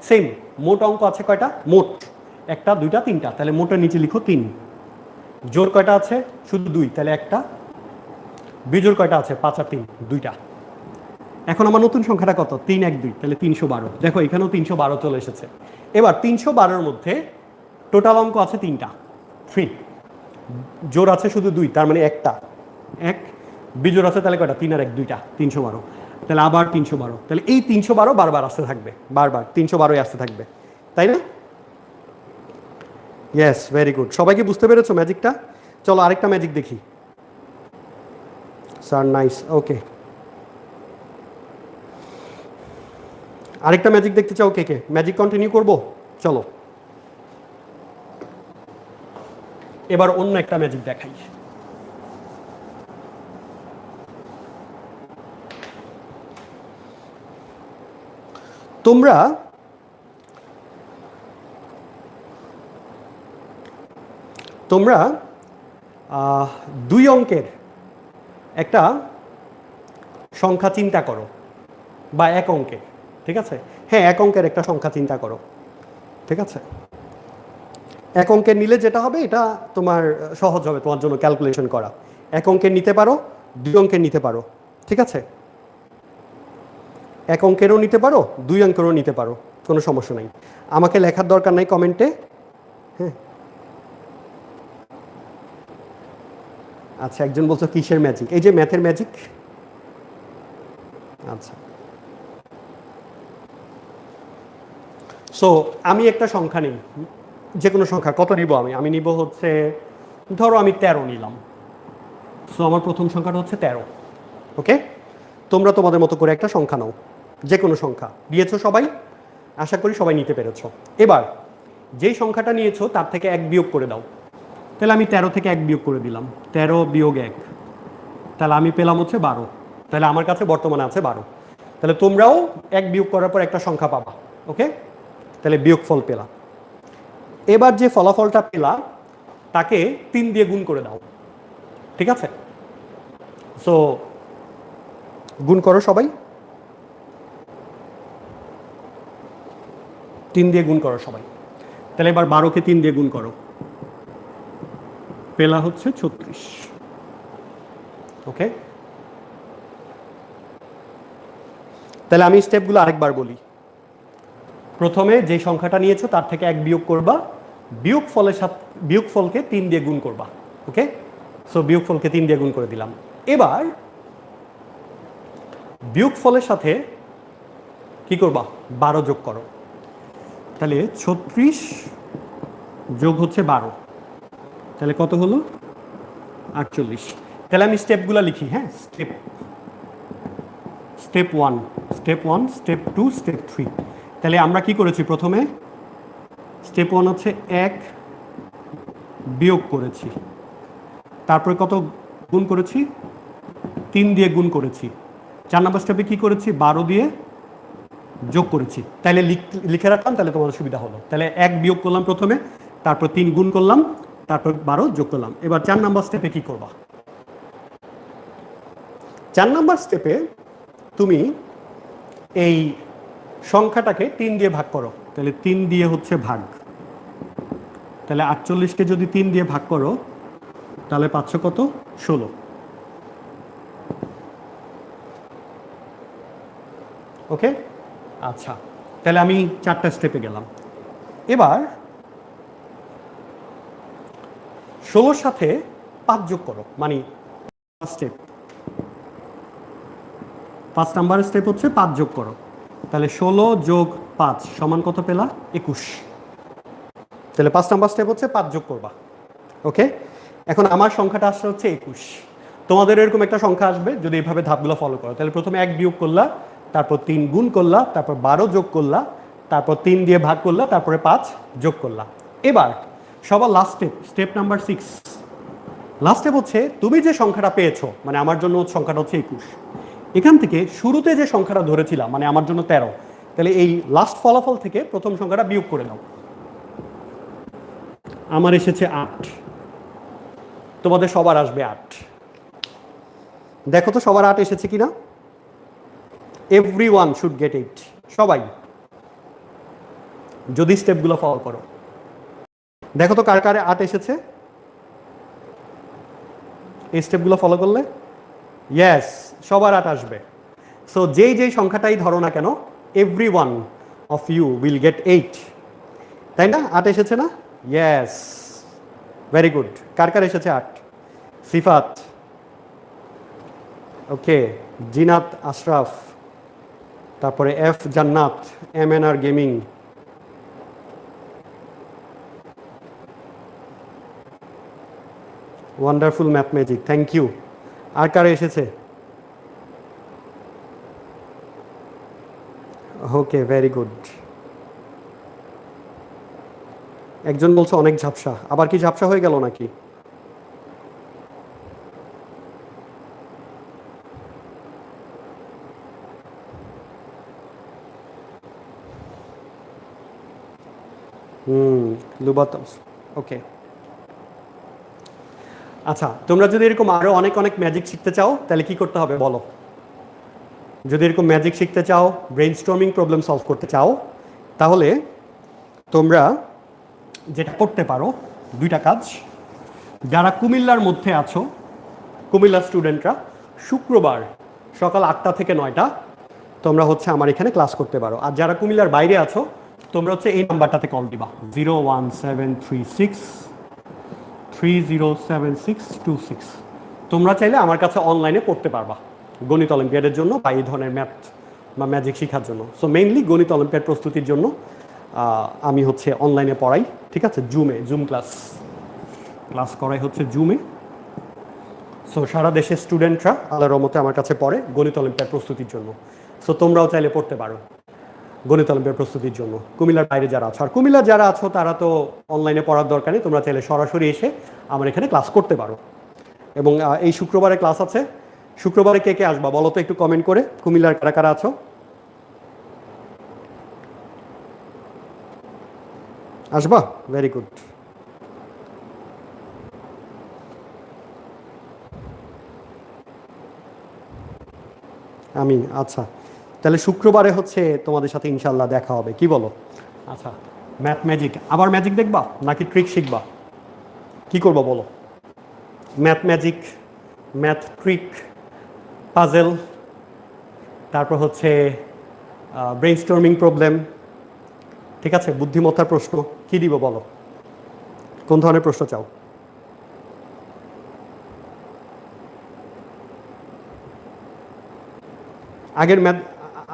সেম মোট অঙ্ক আছে কয়টা? মোট 1টা, 2টা, 3টা, তাহলে মোটের নিচে লিখো 3। জোড় কয়টা আছে? শুধু 2, তাহলে 1টা। বিজোড় কয়টা আছে? 5 আর 3, 2টা। এখন আমার নতুন সংখ্যাটা কত? 3, 1, 2, তাহলে 312। দেখো এখানেও 312 চলে এসেছে। এবার 312-এর মধ্যে টোটাল অঙ্ক আছে 3টা, 3। জোড় আছে শুধু 2, তার মানে 1টা, 1। বিজোড় আছে তাহলে কয়টা? 3 আর 1, 2টা, 312। তাহলে আবার 312, তাহলে এই 312 বারবার আসতে থাকবে, বারবার 312ই আসতে থাকবে, তাই না? Yes, very good. সবাইকে বুঝতে পেরেছো ম্যাজিকটা? চলো আরেকটা ম্যাজিক দেখি। স্যার নাইস, ওকে। আরেকটা ম্যাজিক দেখতে চাও কে কে? ম্যাজিক কন্টিনিউ করব? চলো এবার অন্য একটা ম্যাজিক দেখাই। তোমরা তোমরা 2 অঙ্কের একটা সংখ্যা চিন্তা করো, বা 1 অঙ্কের, ঠিক আছে? হ্যাঁ, 1 অঙ্কের একটা সংখ্যা চিন্তা করো, ঠিক আছে? 1 অঙ্কের নিলে যেটা হবে, এটা তোমার সহজ হবে তোমার জন্য ক্যালকুলেশন করা। 1 অঙ্কের নিতে পারো, 2 অঙ্কের নিতে পারো, ঠিক আছে? 1 অঙ্কেরও নিতে পারো, 2 অঙ্কেরও নিতে পারো, কোনো সমস্যা নাই। আমাকে লেখার দরকার নাই কমেন্টে, হ্যাঁ। আচ্ছা, একজন বলছো কিসের ম্যাজিক? এই যে ম্যাথের ম্যাজিক। আচ্ছা, সো আমি একটা সংখ্যা নিই, যে কোনো সংখ্যা। কত নিব আমি নিব হচ্ছে, ধরো আমি 13 নিলাম। সো আমার প্রথম সংখ্যাটা হচ্ছে 13, ওকে? তোমরা তোমাদের মতো করে একটা সংখ্যা নাও, যে কোনো সংখ্যা। দিয়েছো সবাই? আশা করি সবাই নিতে পেরেছো। এবার যেই সংখ্যাটা নিয়েছো তার থেকে 1 বিয়োগ করে দাও। তাহলে আমি 13 থেকে 1 বিয়োগ করে দিলাম, 13 বিয়োগ 1, তাহলে আমি পেলাম হচ্ছে 12। তাহলে আমার কাছে বর্তমানে আছে 12। তাহলে তোমরাও 1 বিয়োগ করার পর একটা সংখ্যা পাবা, ওকে? তাহলে বিয়োগফল পেলা। এবার যে ফলাফলটা পেলা তাকে 3 দিয়ে গুণ করে দাও, ঠিক আছে? সো গুণ করো সবাই, 3 দিয়ে গুণ করো সবাই। তাহলে এবার 12কে 3 দিয়ে গুণ করো, পেলা হচ্ছে 36, ওকে? তাহলে আমি স্টেপগুলো আরেকবার বলি। প্রথমে যে সংখ্যাটা নিয়েছো তার থেকে 1 বিয়োগ করবা, বিয়োগফলকে 3 দিয়ে গুণ করবা, ওকে? সো বিয়োগফলকে 3 দিয়ে গুণ করে দিলাম। এবার বিয়োগফলের সাথে কি করবা? 12 যোগ করো। তাহলে 36 যোগ হচ্ছে 12, তাহলে কত হলো? 48। তাহলে আমি স্টেপগুলো লিখি, হ্যাঁ। Step 1, step 2, step 3। তাহলে আমরা কি করেছি? প্রথমে স্টেপ 1 হচ্ছে 1 বিয়োগ করেছি, তারপরে কত গুণ করেছি? 3 দিয়ে গুণ করেছি। 4 নম্বর স্টেপে কি করেছি? 12 দিয়ে যোগ করেছি। তাহলে লিখে রাখলাম, তাহলে তোমাদের সুবিধা হলো। তাহলে 1 বিয়োগ করলাম প্রথমে, তারপর 3 গুণ করলাম, তারপর 12 যোগ করলাম। এবার 4 নম্বর স্টেপে কি করবা? 4 নম্বর স্টেপে তুমি এই সংখ্যাটাকে 3 দিয়ে ভাগ করো, তাহলে 3 দিয়ে হচ্ছে ভাগ, তাহলে 48কে যদি 3 দিয়ে ভাগ করো তাহলে পাচ্ছ কত? 16। ওকে, আচ্ছা, তাহলে আমি 4টা স্টেপে গেলাম। এবার 16 সাথে 5 যোগ করো, মানে স্টেপ 5 নাম্বার স্টেপ হচ্ছে 5 যোগ করো, তাহলে 16 যোগ 5 সমান কত পেলা? 21। তাহলে 5 নাম্বার স্টেপ হচ্ছে 5 যোগ করবা। ওকে, এখন আমার সংখ্যাটা আসছে হচ্ছে 21। তোমাদের এরকম একটা সংখ্যা আসবে যদি এইভাবে ধাপগুলো ফলো করো, তাহলে প্রথমে 1 বিয়োগ করলা, তারপর 3 গুণ করলা, তারপর 12 যোগ করলা, তারপর 3 দিয়ে ভাগ করলা, তারপরে 5 যোগ করলা। এবার সবার last step number 6, last step হচ্ছে তুমি যে সংখ্যাটা পেয়েছো, মানে আমার জন্য সংখ্যাটা হচ্ছে 21, এখান থেকে শুরুতে যে সংখ্যাটা ধরেছিলাম মানে আমার জন্য 13, তাহলে এই লাস্ট ফলাফল থেকে প্রথম সংখ্যাটা বিয়োগ করে দাও। আমার এসেছে 8, তোমাদের সবার আসবে 8। দেখো তো সবার 8 এসেছে কিনা? এভরিওয়ান শুড গেট 8, সবাই, যদি স্টেপগুলো ফলো করো। দেখো তো কার কারে 8 এসেছে এই স্টেপগুলো ফলো করলে? ইয়েস, সবার 8 আসবে। সো যেই যেই সংখ্যাটাই ধরো না কেন, everyone of you will get 8, তাই না? 8 এসেছে না? Yes, very good. কার কার এসেছে 8? সিফাত, ওকে, জিনাত আশরাফ, তারপরে F Jannat, MNR gaming, wonderful math magic, thank you. আর কার এসেছে? Okay, very good. একজন বলছে অনেক ঝাপসা, আবার কি ঝাপসা হয়ে গেল নাকি? লুবাত, ওকে। আচ্ছা, তোমরা যদি এরকম আরো অনেক অনেক ম্যাজিক শিখতে চাও তাহলে কি করতে হবে বলো? যদি এরকম ম্যাজিক শিখতে চাও, ব্রেইনস্টর্মিং প্রবলেম সলভ করতে চাও, তাহলে তোমরা যেটা করতে পারো, দুইটা কাজ। যারা কুমিল্লার মধ্যে আছো, কুমিল্লার স্টুডেন্টরা, শুক্রবার সকাল 8টা থেকে 9টা তোমরা হচ্ছে আমার এখানে ক্লাস করতে পারো। আর যারা কুমিল্লার বাইরে আছো তোমরা হচ্ছে এই নাম্বারটাতে কল দিবা, 01736 307626। তোমরা চাইলে আমার কাছে অনলাইনে পড়তে পারবা গণিত অলিম্পিয়াডের জন্য বা এই ধরনের ম্যাথ বা ম্যাজিক শেখার জন্য। সো মেইনলি গণিত অলিম্পিয়াড প্রস্তুতির জন্য আমি হচ্ছে অনলাইনে পড়াই, ঠিক আছে? জুম ক্লাস করাই হচ্ছে জুমে। সো সারা দেশের স্টুডেন্টরা আল্লাহর রহমতে আমার কাছে পড়ে গণিত অলিম্পিয়াড প্রস্তুতির জন্য। সো তোমরাও চাইলে পড়তে পারো গণিত অলিম্পিয়াড প্রস্তুতির জন্য, কুমিল্লার বাইরে যারা আছো। আর কুমিল্লার যারা আছো তারা তো অনলাইনে পড়ার দরকার নেই, তোমরা চাইলে সরাসরি এসে আমার এখানে ক্লাস করতে পারো। এবং এই শুক্রবারে ক্লাস আছে। শুক্রবারে কে কে আসবা বলো তো একটু কমেন্ট করে, কুমিল্লার কারা কারা আছো? আসবা, ভেরি গুড। আমি, আচ্ছা, তাহলে শুক্রবারে হচ্ছে তোমাদের সাথে ইনশাল্লাহ দেখা হবে, কি বলো? আচ্ছা, ম্যাথ ম্যাজিক, আবার ম্যাজিক দেখবা নাকি ট্রিক শিখবা? কি করবো বলো? Math magic, math trick, puzzle, তারপর হচ্ছে ব্রেইনস্টর্মিং প্রবলেম, ঠিক আছে, বুদ্ধিমত্তার প্রশ্ন, কি দিব বলো? কোন ধরনের প্রশ্ন চাও?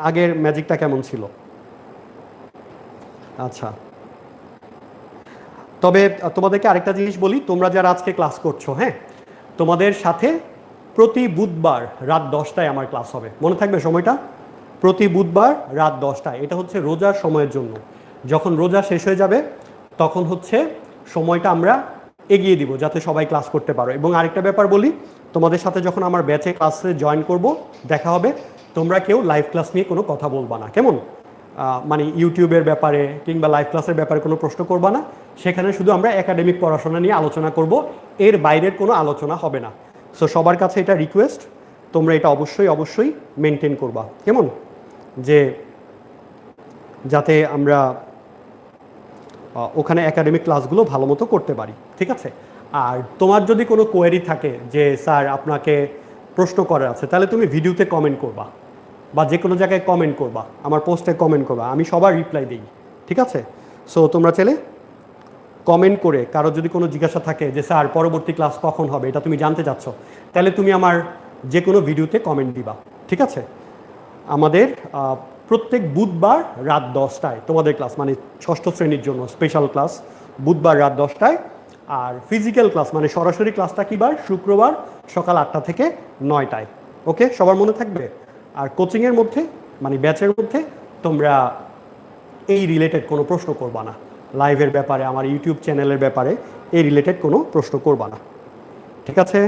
আগের ম্যাজিকটা কেমন ছিল? আচ্ছা, তবে তোমাদেরকে আরেকটা জিনিস বলি, তোমরা যারা আজকে ক্লাস করছো, হ্যাঁ, তোমাদের সাথে প্রতি বুধবার রাত 10টায় আমার ক্লাস হবে, মনে থাকবে সময়টা? প্রতি বুধবার রাত 10টায়। এটা হচ্ছে রোজার সময়ের জন্য। যখন রোজা শেষ হয়ে যাবে তখন হচ্ছে সময়টা আমরা এগিয়ে দিব যাতে সবাই ক্লাস করতে পারো। এবং আরেকটা ব্যাপার বলি, তোমাদের সাথে যখন আমার ব্যাচে ক্লাসে জয়েন করব, দেখা হবে, তোমরা কেউ লাইভ ক্লাস নিয়ে কোনো কথা বলবা না, কেমন? মানে ইউটিউবের ব্যাপারে কিংবা লাইভ ক্লাসের ব্যাপারে কোনো প্রশ্ন করবা না। সেখানে শুধু আমরা একাডেমিক পড়াশোনা নিয়ে আলোচনা করব, এর বাইরের কোনো আলোচনা হবে না। সো সবার কাছে এটা রিকোয়েস্ট, তোমরা এটা অবশ্যই অবশ্যই মেনটেন করবা, কেমন, যে যাতে আমরা ওখানে একাডেমিক ক্লাসগুলো ভালো মতো করতে পারি, ঠিক আছে। আর তোমার যদি কোনো কোয়েরি থাকে যে স্যার আপনাকে প্রশ্ন করার আছে, তাহলে তুমি ভিডিওতে কমেন্ট করবা বা যে কোনো জায়গায় কমেন্ট করবা, আমার পোস্টে কমেন্ট করবা, আমি সবার রিপ্লাই দিই, ঠিক আছে। সো তোমরা চাইলে কমেন্ট করে কারো যদি কোনো জিজ্ঞাসা থাকে যে স্যার পরবর্তী ক্লাস কখন হবে এটা তুমি জানতে চাচ্ছ, তাহলে তুমি আমার যে কোনো ভিডিওতে কমেন্ট দিবা, ঠিক আছে। আমাদের প্রত্যেক বুধবার রাত 10টায় তোমাদের ক্লাস, মানে ষষ্ঠ শ্রেণীর জন্য স্পেশাল ক্লাস বুধবার রাত 10টায়। আর ফিজিক্যাল ক্লাস মানে সরাসরি ক্লাসটা কী বার, শুক্রবার সকাল 8টা থেকে 9টায়। ওকে, সবার মনে থাকবে। আর কোচিংয়ের মধ্যে মানে ব্যাচের মধ্যে তোমরা এই রিলেটেড কোনো প্রশ্ন করবা না, লাইভের ব্যাপারে, আমার ইউটিউব চ্যানেলের ব্যাপারে এই রিলেটেড কোনো প্রশ্ন করবা না, ঠিক আছে।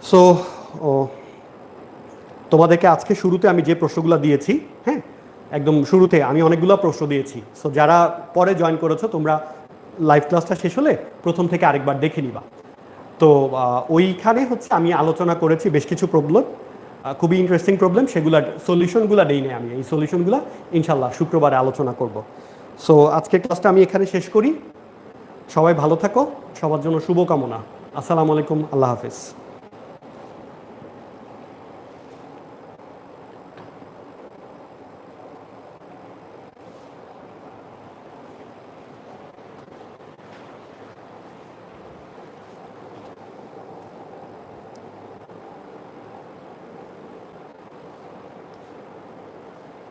সো তোমাদেরকে আজকে শুরুতে আমি যে প্রশ্নগুলো দিয়েছি, হ্যাঁ, একদম শুরুতে আমি অনেকগুলো প্রশ্ন দিয়েছি। সো যারা পরে জয়েন করেছো তোমরা লাইভ ক্লাসটা শেষ হলে প্রথম থেকে আরেকবার দেখে নিবা। তো ওইখানে হচ্ছে আমি আলোচনা করেছি বেশ কিছু প্রবলেম, খুবই ইন্টারেস্টিং প্রবলেম, সেগুলোর সলিউশনগুলো দেই নাই আমি, এই সলিউশনগুলো ইনশাল্লাহ শুক্রবারে আলোচনা করব। সো আজকের ক্লাসটা আমি এখানে শেষ করি। সবাই ভালো থাকো, সবার জন্য শুভকামনা। আসসালামু আলাইকুম, আল্লাহ হাফেজ।